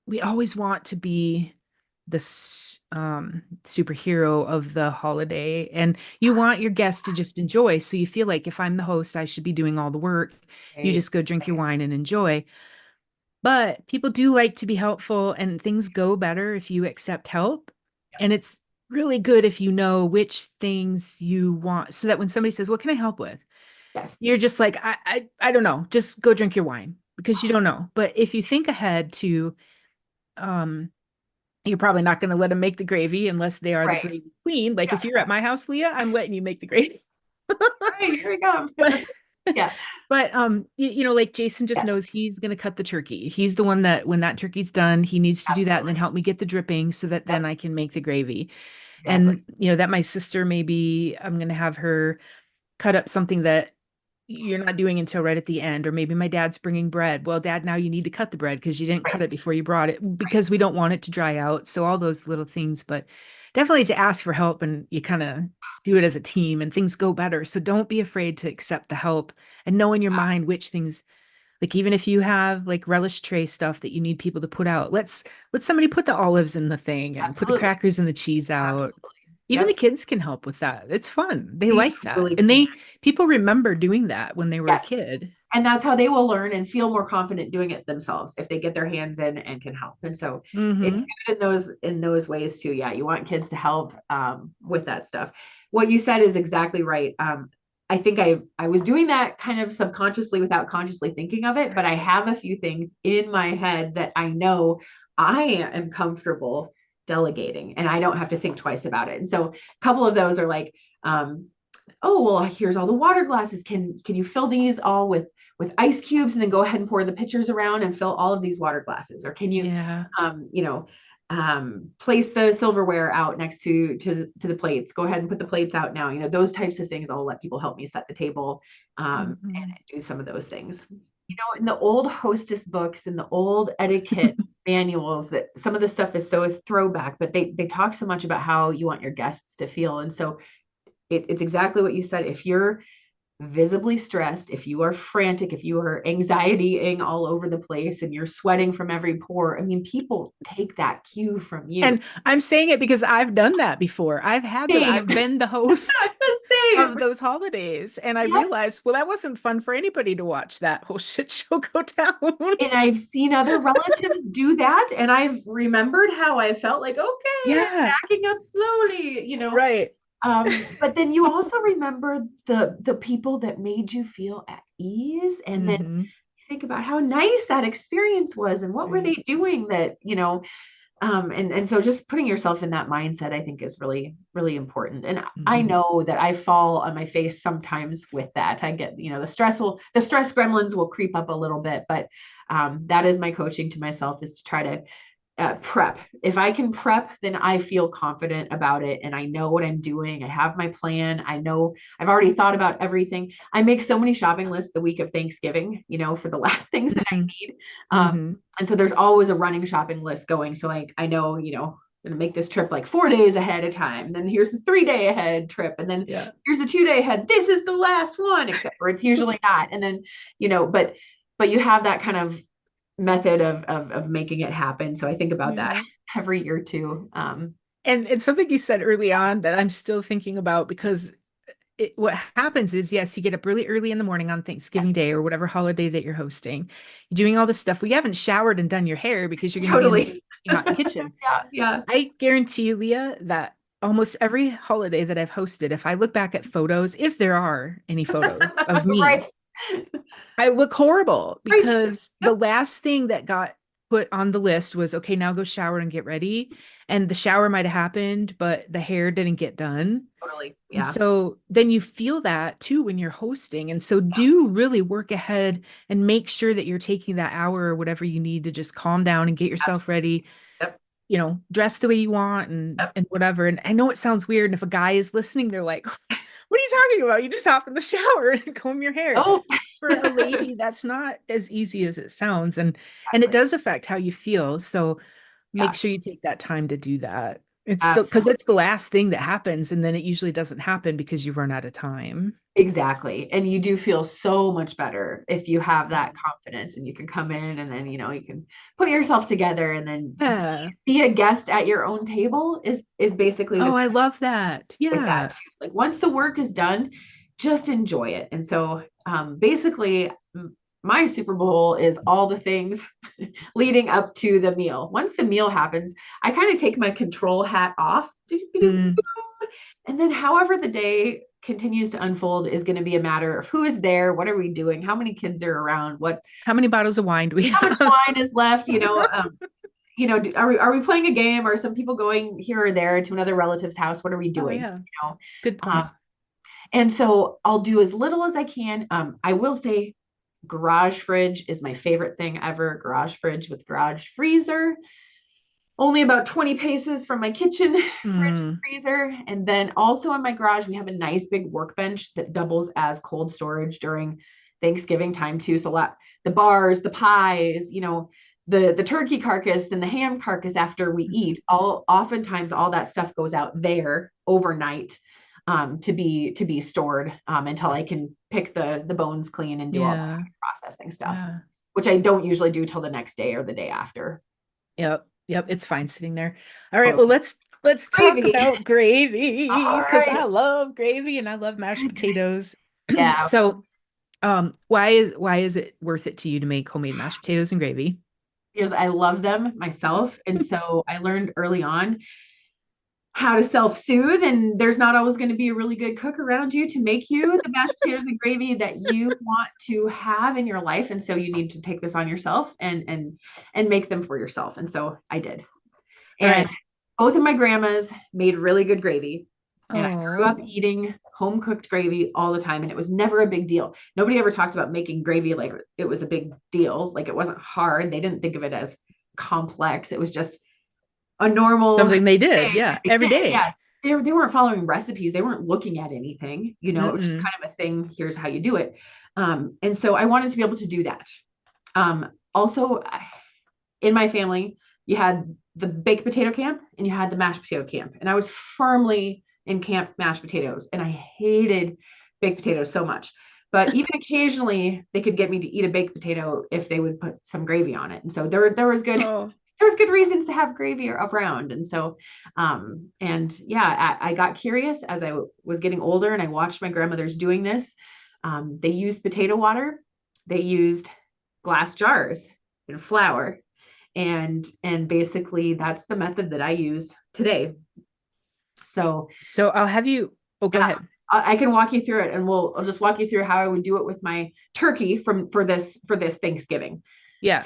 to be the superhero of the holiday, and you want your guests to just enjoy. So you feel like if I'm the host, I should be doing all the work. You Right. just go drink your wine and enjoy. But people do like to be helpful, and things go better if you accept help. And it's really good if you know which things you want, so that when somebody says, "What can I help with?" Yes. You're just like, I don't know. Just go drink your wine because you don't know. But if you think ahead to, um, you're probably not going to let them make the gravy unless they are the Right. gravy queen. Like Yeah. if you're at my house, Leah, I'm letting you make the gravy. Right. Here we go. But Yeah. but like Jason just Yes. knows he's gonna cut the turkey. He's the one that when that turkey's done, he needs to do that and then Absolutely. help me get the dripping so that then Yep. I can make the gravy. Exactly. And that my sister, maybe I'm gonna have her cut up something that you're not doing until right at the end. Or maybe my dad's bringing bread. Well, dad, now you need to cut the bread because you didn't cut Right. it before you brought it, Right. because we don't want it to dry out. So all those little things, but definitely to ask for help, and you kind of do it as a team and things go better. So don't be afraid to accept the help and know in your mind which things, like even if you have like relish tray stuff that you need people to put out, let somebody put the olives in the thing and put the Absolutely. crackers and the cheese out. Absolutely. Even the Yep. kids can help with that. It's fun. They They like that. totally And can. people remember doing that when they were a Yes. kid. And that's how they will learn and feel more confident doing it themselves if they get their hands in and can help. And so it's Hmm. good in those ways too. Yeah, you want kids to help, with that stuff. What you said is exactly right. I think I was doing that kind of subconsciously without consciously thinking of it, but I have a few things in my head that I know I am comfortable delegating and I don't have to think twice about it. And so a couple of those are like, um, oh well, here's all the water glasses. Can you fill these all with ice cubes and then go ahead and pour the pitchers around and fill all of these water glasses? Or can you, Yeah. um, you know, place the silverware out next to the plates? Go ahead and put the plates out now. Those types of things. I'll let people help me set the table, Hmm. and do some of those things. In the old hostess books and the old etiquette manuals, that some of the stuff is so throwback, but they talk so much about how you want your guests to feel. And so it's exactly what you said. If you're visibly stressed, if you are frantic, if you are anxietying all over the place and you're sweating from every pore, I mean, people take that cue from you. And I'm saying it because I've done that before. Same. I've been the host Same. of those holidays. And I Yep. realized, well, that wasn't fun for anybody to watch that whole shit show go down. And I've seen other relatives do that. And I've remembered how I felt like, okay, Yeah, backing up slowly. right. But then you also remember the people that made you feel at ease. And then Hmm. think about how nice that experience was and what were they Right. doing that And so just putting yourself in that mindset, I think, is really, really important. And I Mhm. know that I fall on my face sometimes with that. I get, the stress gremlins will creep up a little bit, but that is my coaching to myself, is to try to prep. If I can prep, then I feel confident about it and I know what I'm doing. I have my plan. I know I've already thought about everything. I make so many shopping lists the week of Thanksgiving, for the last things that I Mhm. need. Um, Mhm. and so there's always a running shopping list going. So like I know, I'm gonna make this trip like 4 days ahead of time. And then here's the 3 day ahead trip. And then Yeah. here's a 2 day ahead. This is the last one, except for it's usually not. And then, but you have that kind of method of making it happen. So I think about that Yeah. every year too. And it's something you said early on that I'm still thinking about because what happens is, yes, you get up really early in the morning on Thanksgiving Yes, Day or whatever holiday that you're hosting. You're doing all this stuff. We haven't showered and done your hair because you're going to be in this totally. hot kitchen. Yeah, yeah. I guarantee you, Leah, that almost every holiday that I've hosted, if I look back at photos, if there are any photos of me, Right, I look horrible right. because the Yep, last thing that got put on the list was, okay, now go shower and get ready. And the shower might have happened, but the hair didn't get done. totally. And Yeah. so then you feel that too when you're hosting. And so do really work ahead and make sure that you're taking that hour or whatever you need to just calm down and get yourself Absolutely. ready, Yep, dress the way you want and yep. and whatever. And I know it sounds weird. And if a guy is listening, they're like, what are you talking about? You just hop in the shower and comb your hair. Oh, For a lady, that's not as easy as it sounds. And it exactly. does affect how you feel. So make Yeah, sure you take that time to do that. It's because absolutely. it's the last thing that happens, and then it usually doesn't happen because you run out of time. Exactly. And you do feel so much better if you have that confidence and you can come in and then, you can put yourself together and then Yeah. be a guest at your own table is basically the Oh, I love that. with that Yeah. too. Like once the work is done, just enjoy it. And so basically my Super Bowl is all the things leading up to the meal. Once the meal happens, I kind of take my control hat off. Mm. And then however the day continues to unfold is going to be a matter of who is there, what are we doing, how many kids are around, How many bottles of wine do we how much have? wine is left, are we playing a game? Are some people going here or there to another relative's house? What are we Oh, doing? yeah. You know, Good um, point. and so I'll do as little as I can. I will say garage fridge is my favorite thing ever. Garage fridge with garage freezer, only about 20 paces from my kitchen fridge and Mm. freezer. And then also in my garage, we have a nice big workbench that doubles as cold storage during Thanksgiving time too. So the bars, the pies, the turkey carcass and the ham carcass after we eat, oftentimes all that stuff goes out there overnight, to be stored, until I can pick the bones clean and do all Yeah. that processing stuff, Yeah. which I don't usually do till the next day or the day after. Yep. Yep. It's fine sitting there. All right. Oh, Well, let's talk gravy. about gravy All because I right. love gravy and I love mashed potatoes. Yeah, So, why is it worth it to you to make homemade mashed potatoes and gravy? because I love them myself. And so I learned early on how to self-soothe, and there's not always going to be a really good cook around you to make you the mashed potatoes and gravy that you want to have in your life. And so you need to take this on yourself and make them for yourself. And so I did. All And right. both of my grandmas made really good gravy. And I grew Oh, up eating home cooked gravy all the time, and it was never a big deal. Nobody ever talked about making gravy like it was a big deal. Like it wasn't hard. They didn't think of it as complex. It was just a normal something they did. thing. Yeah. Every day. Yeah. They weren't following recipes. They weren't looking at anything. It was just Mm-mm. kind of a thing. Here's how you do it. And so I wanted to be able to do that. Also, in my family, you had the baked potato camp and you had the mashed potato camp. And I was firmly in camp mashed potatoes. And I hated baked potatoes so much. But even occasionally they could get me to eat a baked potato if they would put some gravy on it. And so Oh, there was good reasons to have gravy around. And so and yeah, I got curious as I was getting older and I watched my grandmothers doing this. They used potato water, they used glass jars and flour, and basically that's the method that I use today. So so I'll have you. Oh, go yeah, ahead. I can walk you through it, and I'll just walk you through how I would do it with my turkey for this Thanksgiving. So Yeah.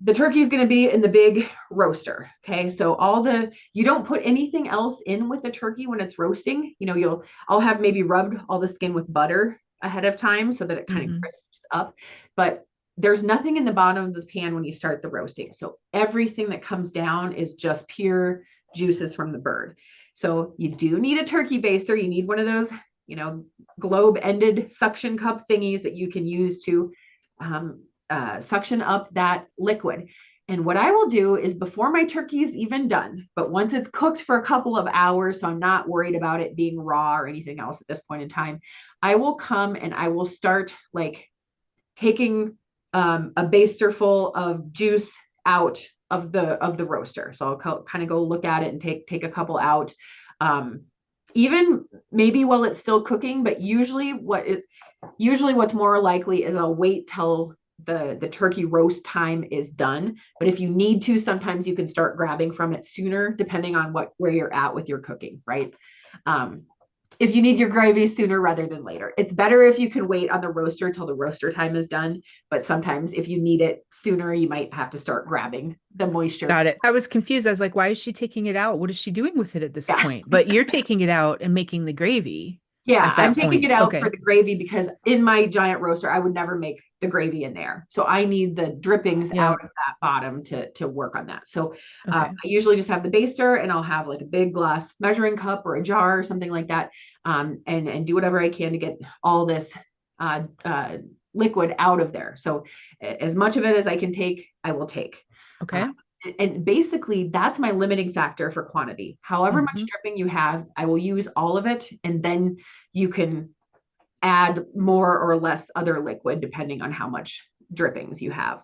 the turkey is going to be in the big roaster. Okay. So you don't put anything else in with the turkey when it's roasting. I'll have maybe rubbed all the skin with butter ahead of time so that it kind of Mm-hmm. crisps up. But there's nothing in the bottom of the pan when you start the roasting. So everything that comes down is just pure juices from the bird. So you do need a turkey baster. You need one of those, globe ended suction cup thingies that you can use to um, suction up that liquid. And what I will do is before my turkey is even done, but once it's cooked for a couple of hours, so I'm not worried about it being raw or anything else at this point in time, I will come and I will start like taking a baster full of juice out of the roaster. So I'll kind of go look at it and take a couple out. Um, Even maybe while it's still cooking, but usually what's more likely is I'll wait till the turkey roast time is done. But if you need to, sometimes you can start grabbing from it sooner, depending on where you're at with your cooking, right? Um, if you need your gravy sooner rather than later. It's better if you can wait on the roaster till the roaster time is done. But sometimes if you need it sooner, you might have to start grabbing the moisture. Got it. I was confused. I was like, why is she taking it out? What is she doing with it at this Yeah. point? But you're taking it out and making the gravy Yeah, at I'm that taking point. it out for Okay. the gravy because in my giant roaster, I would never make the gravy in there. So I need the drippings out Yeah. of that bottom to work on that. So Okay. I usually just have the baster and I'll have like a big glass measuring cup or a jar or something like that, and do whatever I can to get all this uh, uh, liquid out of there. So as much of it as I can take, I will take. Uh, Okay. and basically, that's my limiting factor for quantity. However much Hmm. dripping you have, I will use all of it, and then you can add more or less other liquid depending on how much drippings you have.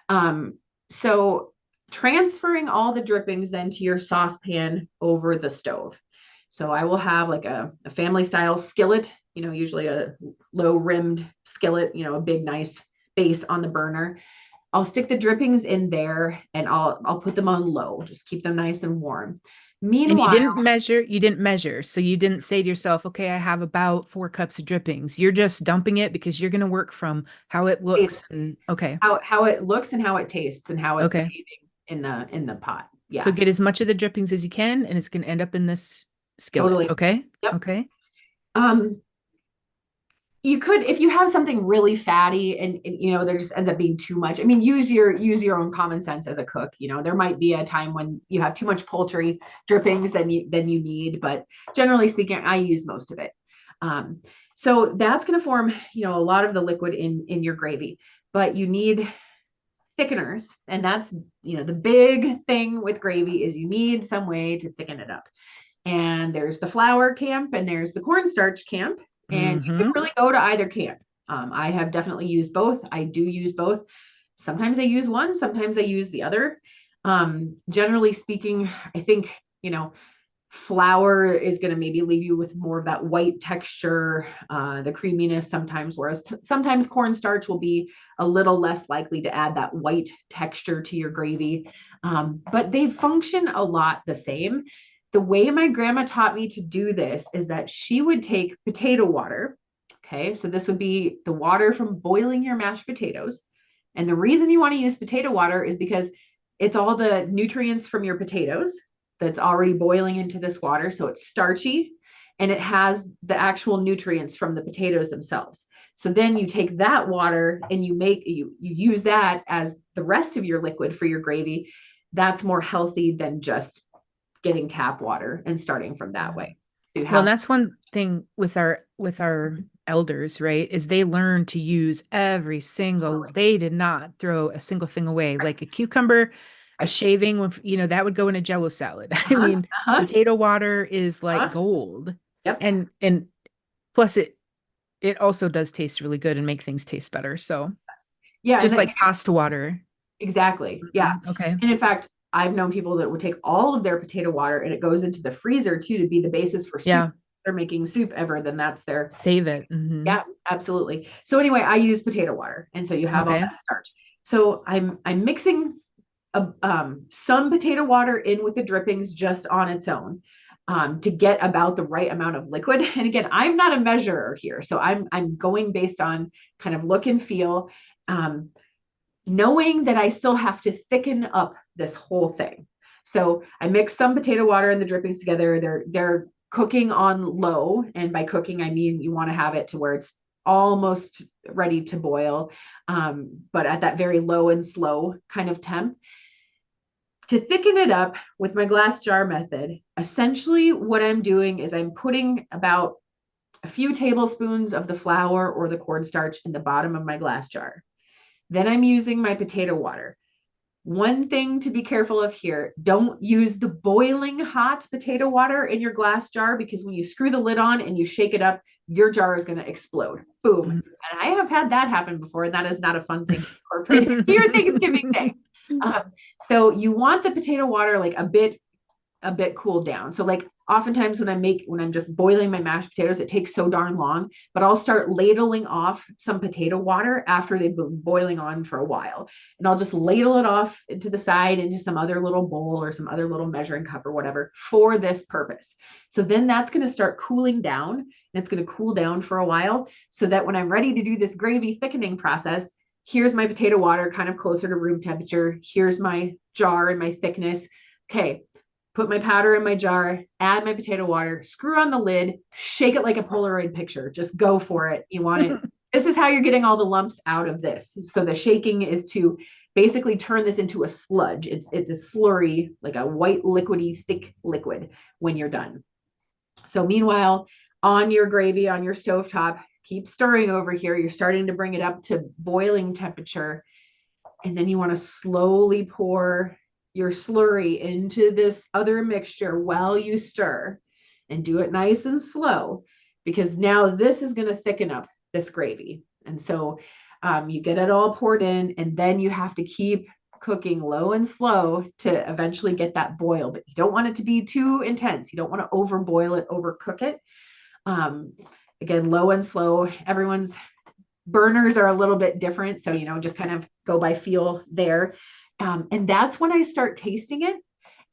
Um, so transferring all the drippings then to your saucepan over the stove. So I will have like a family style skillet, usually a low rimmed skillet, a big nice base on the burner. I'll stick the drippings in there and I'll put them on low, just keep them nice and warm. And Meanwhile, you didn't measure. So you didn't say to yourself, okay, I have about 4 cups of drippings. You're just dumping it because you're going to work from how it looks. it's And okay. how it looks and how it tastes and how it's Okay. behaving in the pot. So Yeah, get as much of the drippings as you can, and it's going to end up in this skillet. totally. Okay. Yep. Okay. Um, you could, if you have something really fatty and there just ends up being too much. I mean, use your own common sense as a cook. There might be a time when you have too much poultry drippings than you need, but generally speaking, I use most of it. Um, so that's going to form, a lot of the liquid in your gravy, but you need thickeners, and that's the big thing with gravy is you need some way to thicken it up. And there's the flour camp and there's the cornstarch camp, and you can Hmm. really go to either camp. I have definitely used both. I do use both. Sometimes I use one, sometimes I use the other. Generally speaking, I think flour is going to maybe leave you with more of that white texture, the creaminess sometimes, whereas sometimes cornstarch will be a little less likely to add that white texture to your gravy. But they function a lot the same. The way my grandma taught me to do this is that she would take potato water. Okay, so this would be the water from boiling your mashed potatoes. And the reason you want to use potato water is because it's all the nutrients from your potatoes that's already boiling into this water. So it's starchy and it has the actual nutrients from the potatoes themselves. So then you take that water and you use that as the rest of your liquid for your gravy. That's more healthy than just getting tap water and starting from that way. So you Well, and have that's one thing with our elders, right? Is they learn to use every single, totally they did not throw a single thing away. right. Like a cucumber, a Right. shaving, that would go in a Jello salad. I Uh-huh. mean, Uh-huh. potato water is like Uh-huh. gold. Yep. And plus it also does taste really good and make things taste better. So Yeah. And just that, like pasta water. exactly. Yeah. Mhm. Okay. And in fact, I've known people that would take all of their potato water and it goes into the freezer too to be the basis for soup. Yeah. If they're making soup ever, then that's their, Save it. Hmm. yeah, absolutely. So anyway, I use potato water. And so you have all Okay. that starch. So I'm mixing some potato water in with the drippings just on its own, to get about the right amount of liquid. And again, I'm not a measurer here, so I'm going based on kind of look and feel. Um, knowing that I still have to thicken up this whole thing. So I mix some potato water and the drippings together. They're cooking on low, and by cooking I mean you want to have it to where it's almost ready to boil, but at that very low and slow kind of temp. To thicken it up with my glass jar method, essentially what I'm doing is I'm putting about a few tablespoons of the flour or the cornstarch in the bottom of my glass jar. Then I'm using my potato water. One thing to be careful of here, don't use the boiling hot potato water in your glass jar, because when you screw the lid on and you shake it up, your jar is going to explode. Boom. Mhm. And I have had that happen before, and that is not a fun thing to incorporate into your Thanksgiving day. So you want the potato water like a bit cooled down. So like oftentimes when I'm just boiling my mashed potatoes, it takes so darn long, but I'll start ladling off some potato water after they've been boiling on for a while. And I'll just ladle it off into the side into some other little bowl or some other little measuring cup or whatever for this purpose. So then that's going to start cooling down, and it's going to cool down for a while, so that when I'm ready to do this gravy thickening process, here's my potato water kind of closer to room temperature. Here's my jar and my thickness. Okay, put my powder in my jar, add my potato water, screw on the lid, shake it like a Polaroid picture. Just go for it. You want it. This is how you're getting all the lumps out of this. So the shaking is to basically turn this into a sludge. It's a slurry, like a white liquidy, thick liquid when you're done. So meanwhile, on your gravy, on your stovetop, keep stirring over here. You're starting to bring it up to boiling temperature. And then you want to slowly pour your slurry into this other mixture while you stir, and do it nice and slow, because now this is going to thicken up this gravy. And so you get it all poured in, and then you have to keep cooking low and slow to eventually get that boil. But you don't want it to be too intense. You don't want to overboil it, overcook it. Um, Again, low and slow. Everyone's burners are a little bit different. So, just kind of go by feel there. And that's when I start tasting it.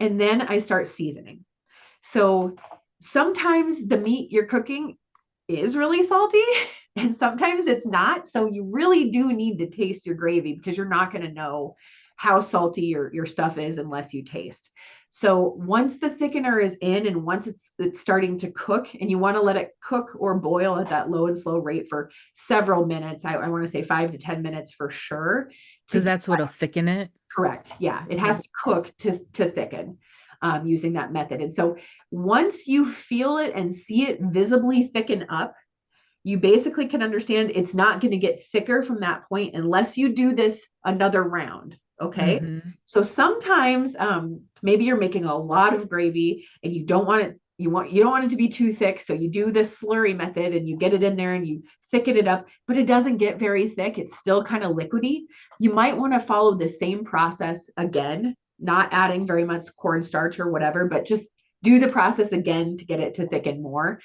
And then I start seasoning. So sometimes the meat you're cooking is really salty and sometimes it's not. So you really do need to taste your gravy, because you're not going to know how salty your stuff is unless you taste. So once the thickener is in, and once it's starting to cook, and you want to let it cook or boil at that low and slow rate for several minutes, I want to say 5 to 10 minutes for sure. Because that's what'll thicken it. Correct. Yeah, it Yeah. has to cook to thicken, using that method. And so once you feel it and see it visibly thicken up, you basically can understand it's not going to get thicker from that point unless you do this another round. Okay. Mm-hmm. So sometimes maybe you're making a lot of gravy and you don't want it. You don't want it to be too thick. So you do this slurry method and you get it in there and you thicken it up, but it doesn't get very thick. It's still kind of liquidy. You might want to follow the same process again, not adding very much cornstarch or whatever, but just do the process again to get it to thicken more.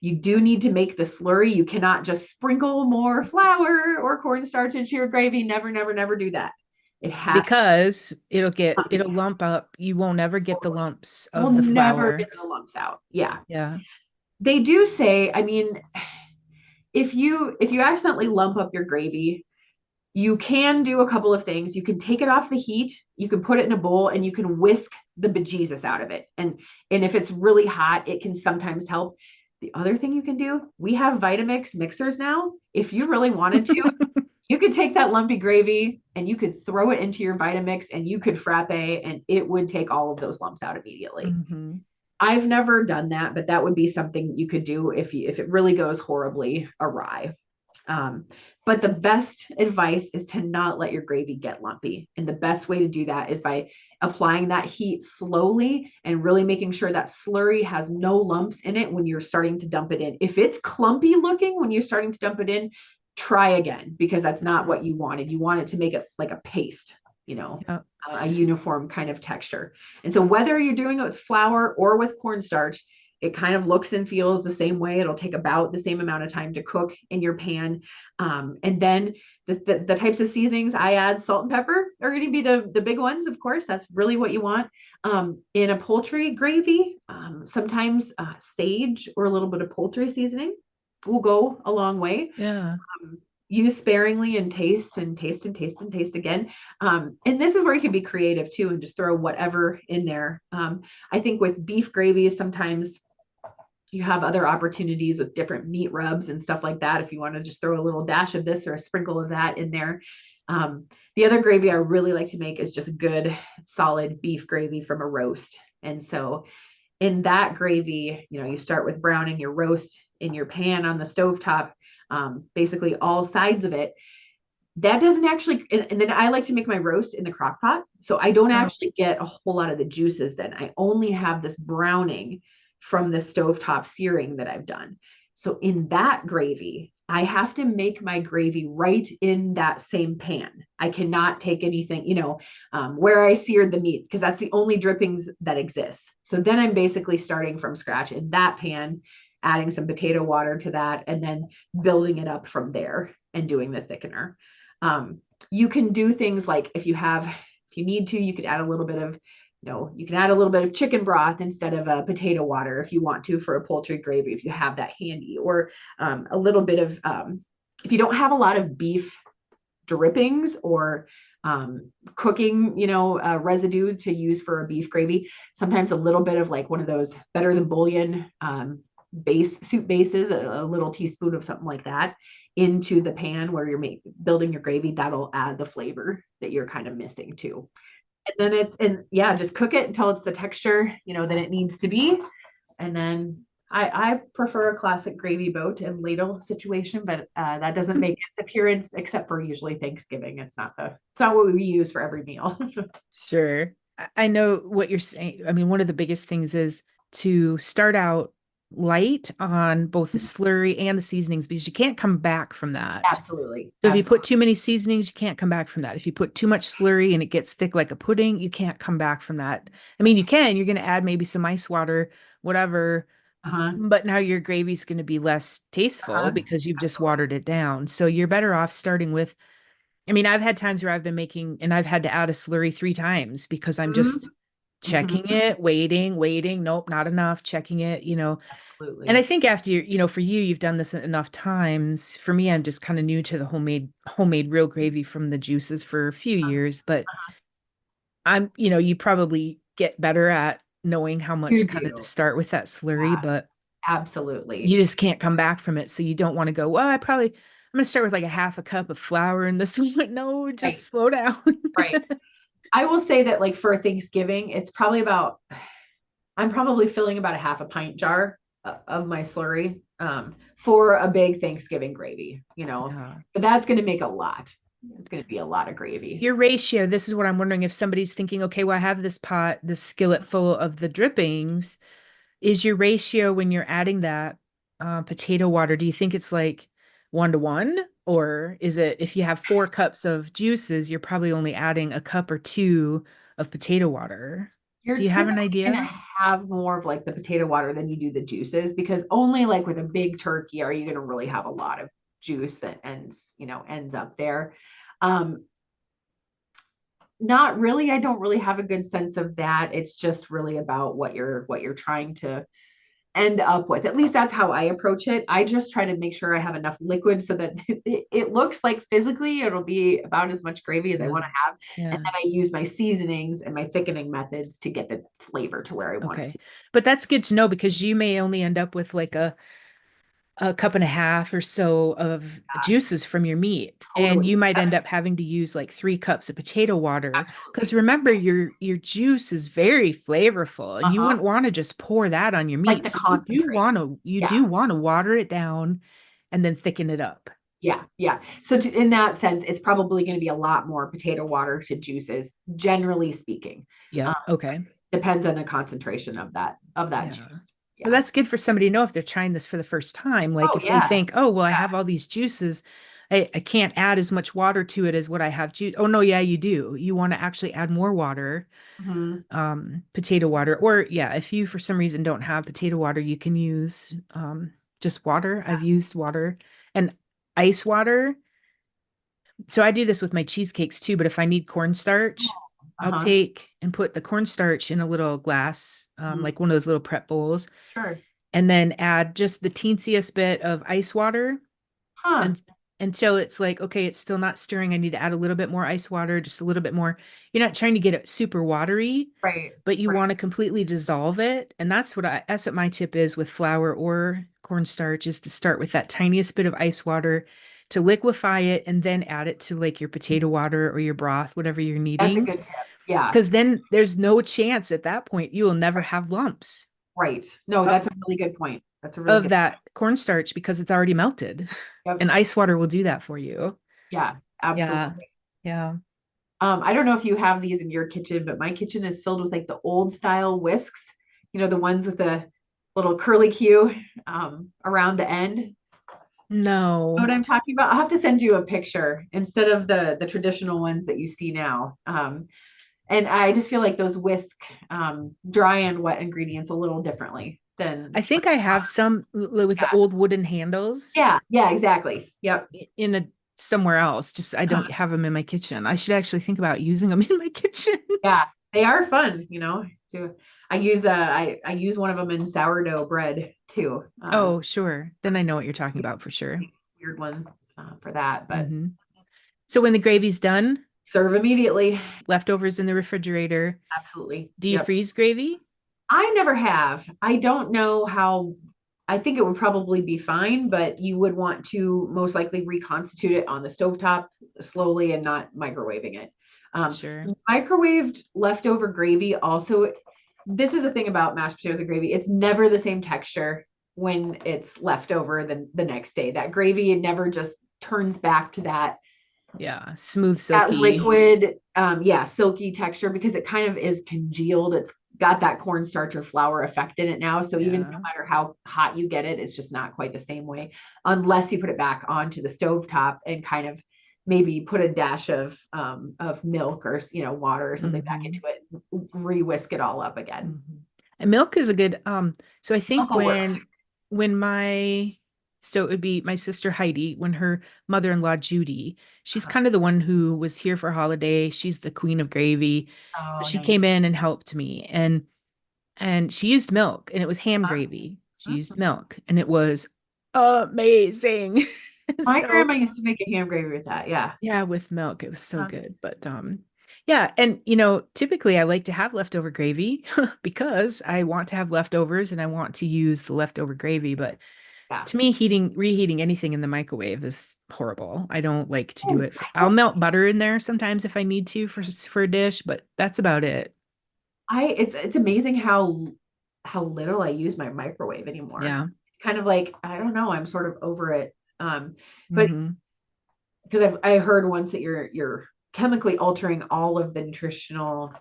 You do need to make the slurry. You cannot just sprinkle more flour or cornstarch into your gravy. Never, never, never do that. It has Because to it'll lump up. You won't ever get the lumps We'll of the never flour. get the lumps out. Yeah. Yeah. They do say, I mean, if you accidentally lump up your gravy, you can do a couple of things. You can take it off the heat, you can put it in a bowl, and you can whisk the bejesus out of it. And if it's really hot, it can sometimes help. The other thing you can do, we have Vitamix mixers now. If you really wanted to, you could take that lumpy gravy and you could throw it into your Vitamix and you could frappe, and it would take all of those lumps out immediately. Mm-hmm. I've never done that, but that would be something you could do if it really goes horribly awry. Um, but the best advice is to not let your gravy get lumpy. And the best way to do that is by applying that heat slowly and really making sure that slurry has no lumps in it when you're starting to dump it in. If it's clumpy looking when you're starting to dump it in, try again, because that's not what you wanted. You want it to make it like a paste, Yep. a uniform kind of texture. And so whether you're doing it with flour or with cornstarch, it kind of looks and feels the same way. It'll take about the same amount of time to cook in your pan. And then the types of seasonings I add, salt and pepper are going to be the big ones, of course. That's really what you want. In a poultry gravy, sometimes sage or a little bit of poultry seasoning will go a long way. Yeah. use sparingly and taste and taste and taste and taste again. And this is where you can be creative too and just throw whatever in there. I think with beef gravies, sometimes you have other opportunities with different meat rubs and stuff like that. If you want to just throw a little dash of this or a sprinkle of that in there. The other gravy I really like to make is just good, solid beef gravy from a roast. And so in that gravy, you start with browning your roast in your pan on the stovetop, basically all sides of it. That doesn't actually, and then I like to make my roast in the crock pot. So I don't Oh, actually get a whole lot of the juices then. I only have this browning from the stovetop searing that I've done. So in that gravy, I have to make my gravy right in that same pan. I cannot take anything, where I seared the meat, because that's the only drippings that exist. So then I'm basically starting from scratch in that pan, adding some potato water to that, and then building it up from there and doing the thickener. You can do things like if you need to, you could add a little bit of, you can add a little bit of chicken broth instead of potato water if you want to for a poultry gravy, if you have that handy, or a little bit of, if you don't have a lot of beef drippings or cooking, residue to use for a beef gravy, sometimes a little bit of like one of those better than bouillon soup bases, a little teaspoon of something like that into the pan where you're building your gravy, that'll add the flavor that you're kind of missing too. And then yeah, just cook it until it's the texture, that it needs to be. And then I prefer a classic gravy boat and ladle situation, but that doesn't make its appearance except for usually Thanksgiving. It's not what we use for every meal. sure. I know what you're saying. I mean, one of the biggest things is to start out light on both the slurry and the seasonings because you can't come back from that. Absolutely. So if you put Absolutely. too many seasonings, you can't come back from that. If you put too much slurry and it gets thick like a pudding, you can't come back from that. I mean, you can, you're going to add maybe some ice water, whatever, Uh-huh. but now your gravy's going to be less tasteful Uh-huh. because you've just Absolutely. watered it down. So you're better off starting with, I mean, I've had times where I've been making and I've had to add a slurry 3 times because I'm just checking Mm-hmm. it, waiting. Nope, not enough, checking it. And I Absolutely. think after for you, you've done this enough times. For me, I'm just kind of new to the homemade real gravy from the juices for a few years, but you probably get better at knowing how You much kind of to do. start with that slurry, Yeah, but absolutely. you just can't come back from it. So you don't want to go, well, I'm going to start with like a half a cup of flour in this one. No, Right. just slow down. Right. I will say that like for Thanksgiving, I'm probably filling about a half a pint jar of my slurry for a big Thanksgiving gravy, Yeah. but that's going to make a lot. It's going to be a lot of gravy. Your ratio, this is what I'm wondering if somebody's thinking, okay, well, I have this pot, this skillet full of the drippings. Is your ratio when you're adding that potato water, do you think it's like 1 to 1? Or is it if you have 4 cups of juices, you're probably only adding a cup or two of potato water? Do You're you have an typically going to idea? have more of like the potato water than you do the juices, because only like with a big turkey are you going to really have a lot of juice that ends up there. Um, Not really. I don't really have a good sense of that. It's just really about what you're trying to end up with. At least that's how I approach it. I just try to make sure I have enough liquid so that it looks like physically it'll be about as much gravy as I want Yeah. to have. And Yeah. then I use my seasonings and my thickening methods to get the flavor to where I want it Okay. to. But that's good to know because you may only end up with like a cup and a half or so of juices from your meat. And Totally. you might end up having to use like 3 cups of potato water. Because Absolutely. remember, your juice is very flavorful and you Uh-huh. wouldn't want to just pour that on your Like meat. the So you do concentrate. want to you Yeah. do want to water it down and then thicken it up. Yeah. Yeah. So in that sense, it's probably going to be a lot more potato water to juices, generally speaking. Um, Yep. Okay. Depends on the concentration of that Yeah. juice. But Yeah. that's good for somebody to know if they're trying this for the first time. Like Oh if they yeah. think, oh, well, I have all these juices. I can't add as much water to it as what I have juice. Oh no, yeah, you do. You want to actually add more water, Mhm. potato water. Or yeah, if you for some reason don't have potato water, you can use just water. I've used water and ice water. So I do this with my cheesecakes too, but if I need cornstarch, I'll Uh-huh. take and put the cornstarch in a little glass, Mhm. like one of those little prep bowls Sure. and then add just the teensiest bit of ice water Huh. and until it's like, okay, it's still not stirring. I need to add a little bit more ice water, just a little bit more. You're not trying to get it super watery, Right. but you Right. want to completely dissolve it. And that's what my tip is with flour or cornstarch, is to start with that tiniest bit of ice water to liquefy it and then add it to like your potato water or your broth, whatever you're That's a needing. good tip. Yeah. Because then there's no chance at that point you will never have lumps Right. No, of that's a really good point. That's a really good that cornstarch because it's already melted. point. And ice water will do that for you. Yeah, Yeah. absolutely. Yeah. I don't know if you have these in your kitchen, but my kitchen is filled with like the old style whisks, the ones with the little curly Q around the end. You know No. what I'm talking about? I'll have to send you a picture instead of the traditional ones that you see now. And I just feel like those whisk dry and wet ingredients a little differently than I think I have some with the yeah, old wooden handles yeah, exactly. Yep. in a somewhere else. Just I don't have them in my kitchen. I should actually think about using them in my kitchen. Yeah, they are fun. To I use one of them in sourdough bread too. Oh, sure. Then I know what you're talking about for sure. Weird one for that, but Hmm. So when the gravy's done, serve immediately. leftovers in the refrigerator. Absolutely. Do you Yep. freeze gravy? I never have. I don't know how. I think it would probably be fine, but you would want to most likely reconstitute it on the stovetop slowly and not microwaving it. Sure. Microwaved leftover gravy also, this is the thing about mashed potatoes and gravy. It's never the same texture when it's left over the next day. That gravy never just turns back to Yeah. Smooth, that silky. liquid, yeah, silky texture because it kind of is congealed. It's got that cornstarch or flour effect in it now. So even no Yeah. matter how hot you get it, it's just not quite the same way unless you put it back onto the stovetop and kind of maybe put a dash of milk or water or something back into Hmm. it, re-whisk it all up again. Hmm. And milk is a good so I Milk think will work. when my so it would be my sister Heidi, when her mother-in-law Judy, she's kind of the one who was here for holiday. She's the queen of gravy. So Oh, she nice. came in and helped me, and she used milk, and it was ham gravy. She used milk and it was amazing. My So grandma used to make a ham gravy with that. Yeah. yeah, with milk, it was so good. But yeah, and typically I like to have leftover gravy because I want to have leftovers and I want to use the leftover gravy, but Yeah. to me, reheating anything in the microwave is horrible. I don't like to do it. I'll melt butter in there sometimes if I need to for a dish, but that's about it. It's amazing how little I use my microwave anymore. Yeah. It's kind of like, I don't know, I'm sort of over it. But Hmm. because I heard once that you're chemically altering all of the nutritional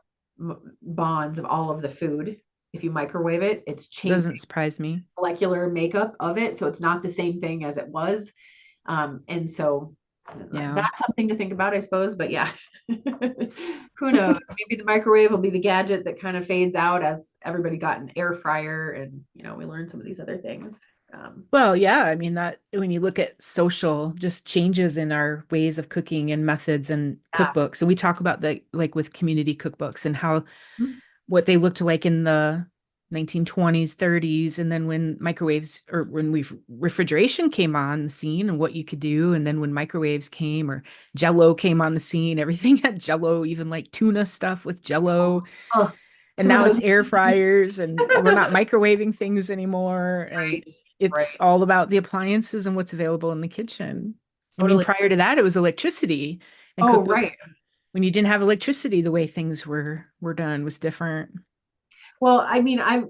bonds of all of the food. If you microwave it, it's changing Doesn't surprise me. molecular makeup of it, so it's not the same thing as it was. And so Yeah. that's something to think about, I suppose. But yeah, who knows? Maybe the microwave will be the gadget that kind of fades out as everybody got an air fryer, and we learned some of these other things. Well, yeah, I mean that when you look at social just changes in our ways of cooking and methods and Yeah. cookbooks, and we talk about the like with community cookbooks and how what they looked like in the 1920s, 30s, and then when microwaves or when refrigeration came on the scene and what you could do, and then when microwaves came or Jello came on the scene, everything had Jello, even like tuna stuff with Jello. Oh, And some of now those. it's air fryers and we're not microwaving things anymore. And Right, it's right. all about the appliances and what's available in the kitchen. I mean, Totally. prior to that, it was electricity and Oh, cookbooks. right. When you didn't have electricity, the way things were done was different. Well, I mean, I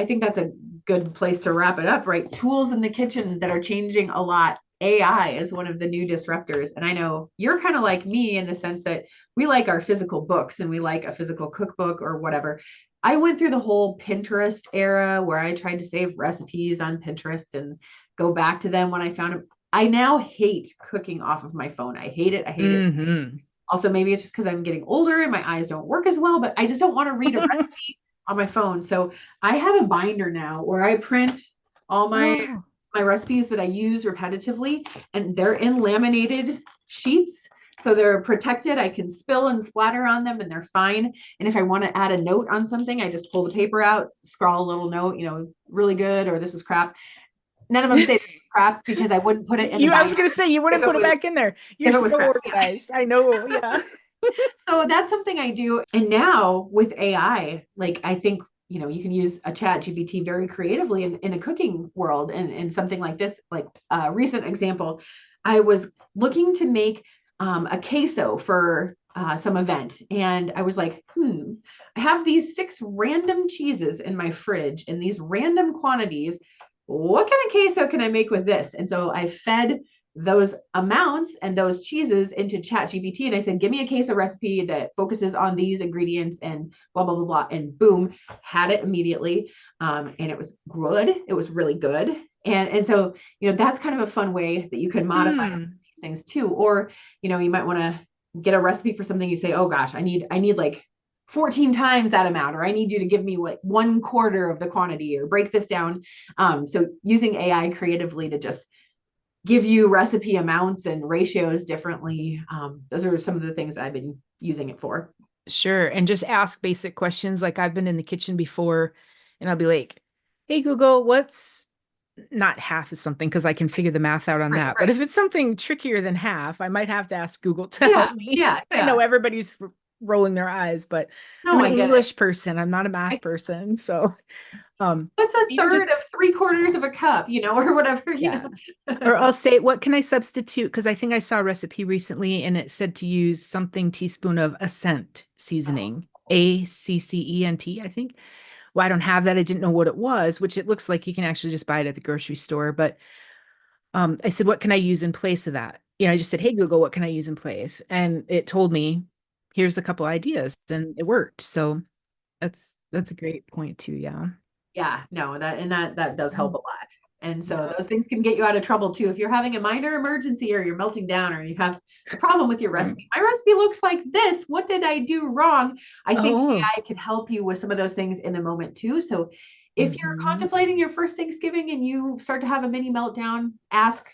think that's a good place to wrap it up, right? Tools in the kitchen that are changing a lot. AI is one of the new disruptors. And I know you're kind of like me in the sense that we like our physical books and we like a physical cookbook or whatever. I went through the whole Pinterest era where I tried to save recipes on Pinterest and go back to them when I found them. I now hate cooking off of my phone. I hate it. I hate it. Hmm. Also, maybe it's just because I'm getting older and my eyes don't work as well, but I just don't want to read a recipe on my phone. So I have a binder now where I print all Oh, my recipes that I use repetitively, and they're in laminated sheets. So they're protected. I can spill and splatter on them and they're fine. And if I want to add a note on something, I just pull the paper out, scrawl a little note, really good, or this is crap. none of them say this is crap because I wouldn't put it in the I was binder gonna say you if wouldn't it put it was back in there. You're if it was so crap. Yeah. organized. I know. Yeah. So that's something I do. And now with AI, like I think, you can use a chat GPT very creatively in a cooking world and something like this, like a recent example, I was looking to make a queso for some event. And I was like, I have these 6 random cheeses in my fridge in these random quantities. What kind of queso can I make with this? And so I fed those amounts and those cheeses into chat gpt and I said, give me a queso recipe that focuses on these ingredients and blah blah blah blah, and boom, had it immediately. And it was good. It was really good. And so that's kind of a fun way that you can modify some of Mm. these things too. Or you might want to get a recipe for something. You say, oh gosh, I need like 14 times that amount, or I need you to give me like 1/4 of the quantity, or break this down. So using AI creatively to just give you recipe amounts and ratios differently. Those are some of the things that I've been using it for. Sure. And just ask basic questions. Like I've been in the kitchen before and I'll be like, hey, Google, what's not half of something? Because I can figure the math out on Right, that. But right. if it's something trickier than half, I might have to ask Google to Yeah, help me. yeah, I know yeah. everybody's rolling their eyes, but I'm No, an I get it. English person. I'm not a math person. So What's a you third just, of 3/4 of a cup, or whatever, yeah. Or I'll say, what can I substitute? Because I think I saw a recipe recently and it said to use something teaspoon of Ascent seasoning, ACCENT, I think. Well, I don't have that. I didn't know what it was, which it looks like you can actually just buy it at the grocery store. But I said, what can I use in place of that? I just said, hey, Google, what can I use in place? And it told me, here's a couple ideas, and it worked. So that's a great point too. Yeah. Yeah, no, that does help a Mm. lot. And so Yeah. those things can get you out of trouble too. If you're having a minor emergency, or you're melting down, or you have a problem with your recipe, my recipe looks like this. What did I do wrong? I think Oh. AI could help you with some of those things in a moment too. So if you're Mhm. contemplating your first Thanksgiving and you start to have a mini meltdown, ask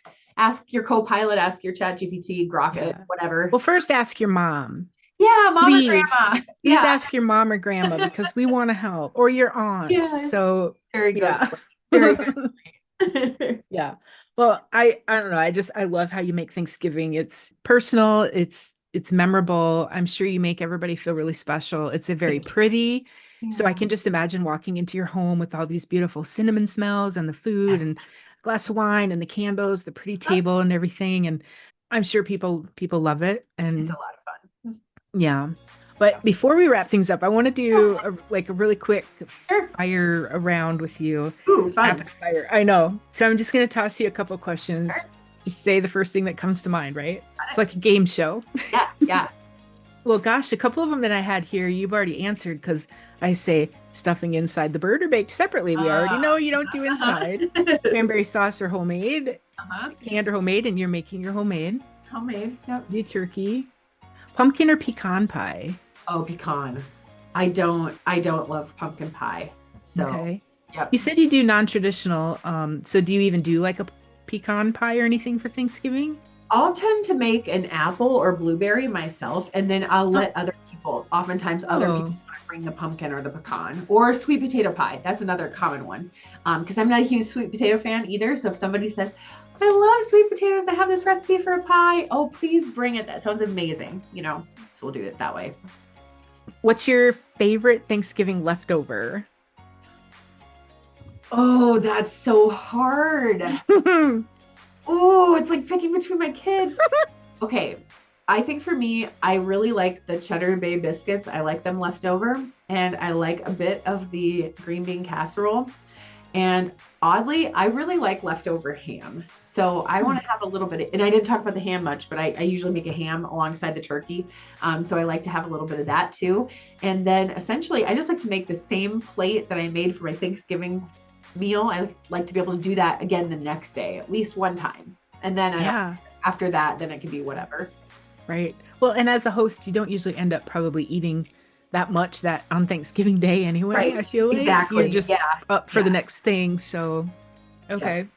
your co-pilot, ask your chat GPT, grok it, Yeah. whatever. Well, first ask your mom. Yeah, mom or Please, grandma. please Yeah. ask your mom or grandma because we want to help, or your aunt. Yes. So, Very good yeah. point. Very good. Yeah. Well, I don't know. I love how you make Thanksgiving. It's personal, it's memorable. I'm sure you make everybody feel really special. It's a very Thank you. pretty. So I Yeah. can just imagine walking into your home with all these beautiful cinnamon smells and the food Yes. and a glass of wine and the candles, the pretty table and everything. And I'm sure people love it. It's a And lot of fun. yeah. Yeah. But before we wrap things up, I want to Oh, do a really quick sure. fire around with you. Ooh, fun. Rapid fire. I know. So I'm just going to toss you a couple questions. Sure. Just say the first thing that comes to mind, right? Got It's it. like a game show. Yeah, yeah. Well, gosh, a couple of them that I had here, you've already answered because I say stuffing inside the bird or baked separately. We already know you don't do Uh-huh. inside. Cranberry sauce or homemade, Uh-huh. canned or homemade, and you're making your homemade. Homemade. Yep. Do turkey, pumpkin or pecan pie. Oh, pecan. I don't love pumpkin pie. So, Okay. yep. You said you do non-traditional. So do you even do like a pecan pie or anything for Thanksgiving? I'll tend to make an apple or blueberry myself, and then I'll Oh, let oftentimes other people oh, want to bring the pumpkin or the pecan, or sweet potato pie. That's another common one. Because I'm not a huge sweet potato fan either. So if somebody says, I love sweet potatoes, I have this recipe for a pie, oh, please bring it. That sounds amazing. So we'll do it that way. what's your favorite Thanksgiving leftover? Oh, that's so hard. Oh, it's like picking between my kids. Okay. I think for me, I really like the Cheddar Bay biscuits. I like them left over. And I like a bit of the green bean casserole. And oddly, I really like leftover ham. So I want to have a little bit and I didn't talk about the ham much, but I usually make a ham alongside the turkey. So I like to have a little bit of that too. And then essentially, I just like to make the same plate that I made for my Thanksgiving meal. I like to be able to do that again the next day, at least one time. And then Yeah, after that, then it can be whatever. right. Well, and as a host, you don't usually end up probably eating that much that on Thanksgiving Day anyway. I Right. feel like you're Exactly. just Yeah. up for the Yeah. next thing. So, Yep. okay.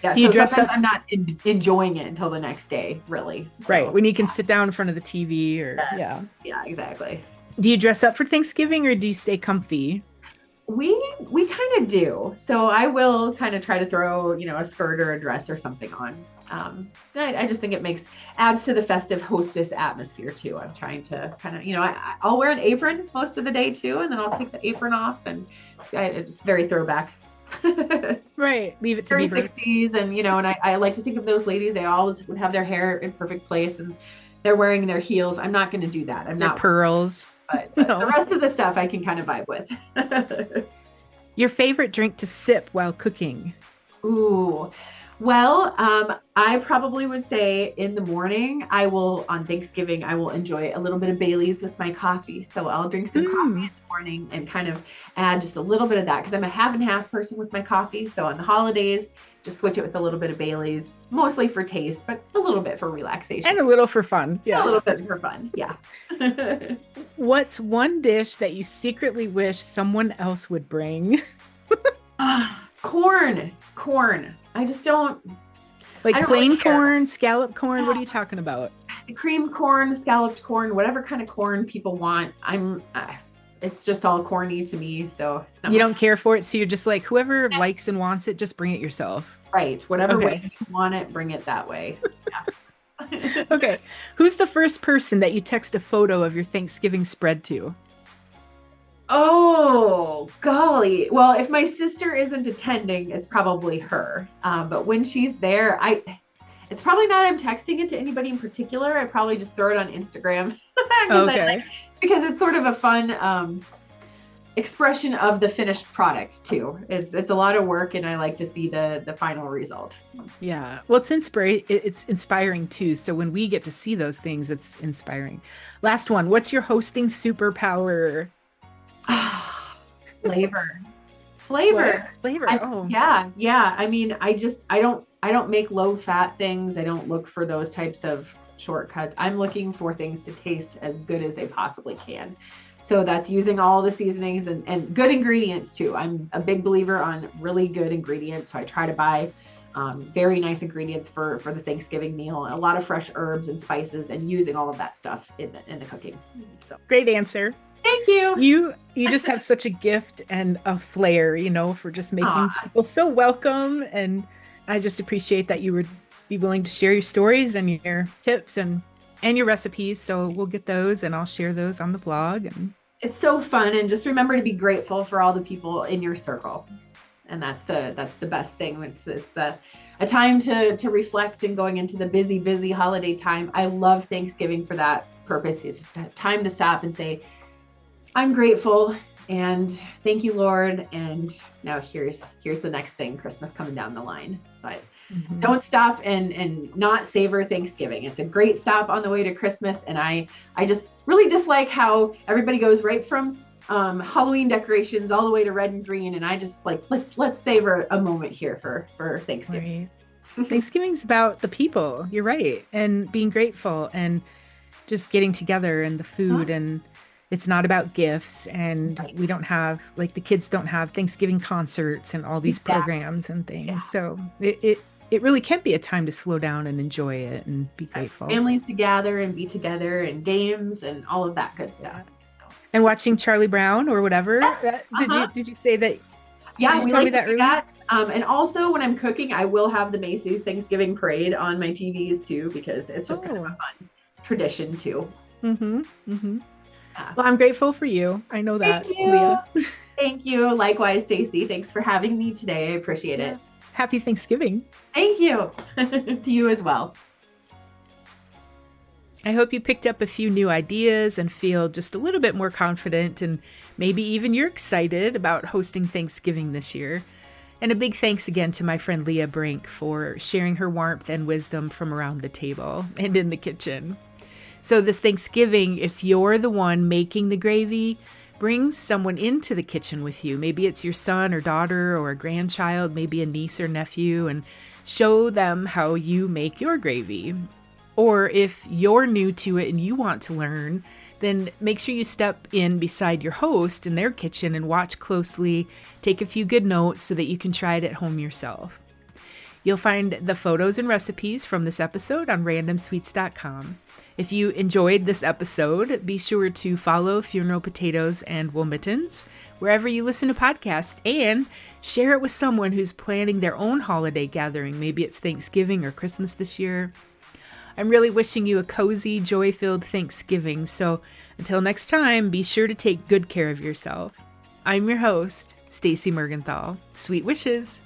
Yeah. Do you So dress sometimes up? I'm not enjoying it until the next day, really. Right, So when you can sit down in front of the TV or yes. yeah. Yeah, exactly. Do you dress up for Thanksgiving or do you stay comfy? We kind of do. So I will kind of try to throw, a skirt or a dress or something on. I just think it adds to the festive hostess atmosphere too. I'm trying to kind of, I'll wear an apron most of the day too, and then I'll take the apron off, and it's very throwback. Right. Leave it to Very Beaver. 60s, and I like to think of those ladies. They always would have their hair in perfect place, and they're wearing their heels. I'm not going to do that. I'm Their not pearls. But No. the rest of the stuff I can kind of vibe with. Your favorite drink to sip while cooking? Ooh. Well, I probably would say in the morning, on Thanksgiving, I will enjoy a little bit of Bailey's with my coffee. So I'll drink some coffee in the morning and kind of add just a little bit of that, because I'm a half and half person with my coffee. So on the holidays, just switch it with a little bit of Bailey's, mostly for taste, but a little bit for relaxation. And a little for fun. Yeah. A little bit for fun. Yeah. What's one dish that you secretly wish someone else would bring? Corn. I just don't. Like I don't plain really care. corn, scalloped corn? What are you talking about? Cream corn, scalloped corn, whatever kind of corn people want. It's just all corny to me. So You don't care for it, so you're just like, whoever likes and wants it, just bring it yourself. Right. Whatever Okay. way you want it, bring it that way. Yeah. Okay. Who's the first person that you text a photo of your Thanksgiving spread to? Oh, golly. Well, if my sister isn't attending, it's probably her. But when she's there, it's probably not I'm texting it to anybody in particular. I probably just throw it on Instagram. Okay. Because it's sort of a fun expression of the finished product too. It's a lot of work, and I like to see the final result. Yeah. Well, it's inspiring too. So when we get to see those things, it's inspiring. Last one. What's your hosting superpower? Flavor. Flavor. Yeah. I mean, I don't make low fat things. I don't look for those types of shortcuts. I'm looking for things to taste as good as they possibly can. So that's using all the seasonings and good ingredients too. I'm a big believer on really good ingredients. So I try to buy very nice ingredients for the Thanksgiving meal, and a lot of fresh herbs and spices, and using all of that stuff in the cooking. So Great answer. thank you. You just have such a gift and a flair, for just making people feel welcome. And I just appreciate that you would be willing to share your stories and your tips and your recipes. So we'll get those, and I'll share those on the blog. And It's so fun, and just remember to be grateful for all the people in your circle. And that's the best thing. It's a time to reflect, and going into the busy holiday time. I love Thanksgiving for that purpose. It's just a time to stop and say, I'm grateful, and thank you, Lord. And now here's the next thing, Christmas coming down the line. But don't stop and not savor Thanksgiving. It's a great stop on the way to Christmas. And I just really dislike how everybody goes right from Halloween decorations all the way to red and green. And I just like, let's savor a moment here for Thanksgiving. Right. Thanksgiving's about the people. You're right. And being grateful and just getting together, and the food. And it's not about gifts. And we don't have, like, the kids don't have Thanksgiving concerts and all these programs and things. Yeah. So it really can be a time to slow down and enjoy it and be grateful. Families to gather and be together, and games and all of that good stuff. And watching Charlie Brown or whatever. Yes. Did you say that? Yeah, we like to do that. And also when I'm cooking, I will have the Macy's Thanksgiving Parade on my TVs too, because it's just kind of a fun tradition too. Well, I'm grateful for you. I know that, Thank you. Leah. Thank you. Likewise, Stacy. Thanks for having me today. I appreciate it. Happy Thanksgiving. Thank you. To you as well. I hope you picked up a few new ideas and feel just a little bit more confident, and maybe even you're excited about hosting Thanksgiving this year. And a big thanks again to my friend Leah Brink for sharing her warmth and wisdom from around the table and in the kitchen. So this Thanksgiving, if you're the one making the gravy, bring someone into the kitchen with you. Maybe it's your son or daughter or a grandchild, maybe a niece or nephew, and show them how you make your gravy. Or if you're new to it and you want to learn, then make sure you step in beside your host in their kitchen and watch closely, take a few good notes so that you can try it at home yourself. You'll find the photos and recipes from this episode on randomsweets.com. If you enjoyed this episode, be sure to follow Funeral Potatoes and Wool Mittens wherever you listen to podcasts, and share it with someone who's planning their own holiday gathering. Maybe it's Thanksgiving or Christmas this year. I'm really wishing you a cozy, joy-filled Thanksgiving. So until next time, be sure to take good care of yourself. I'm your host, Stacy Mergenthal. Sweet wishes.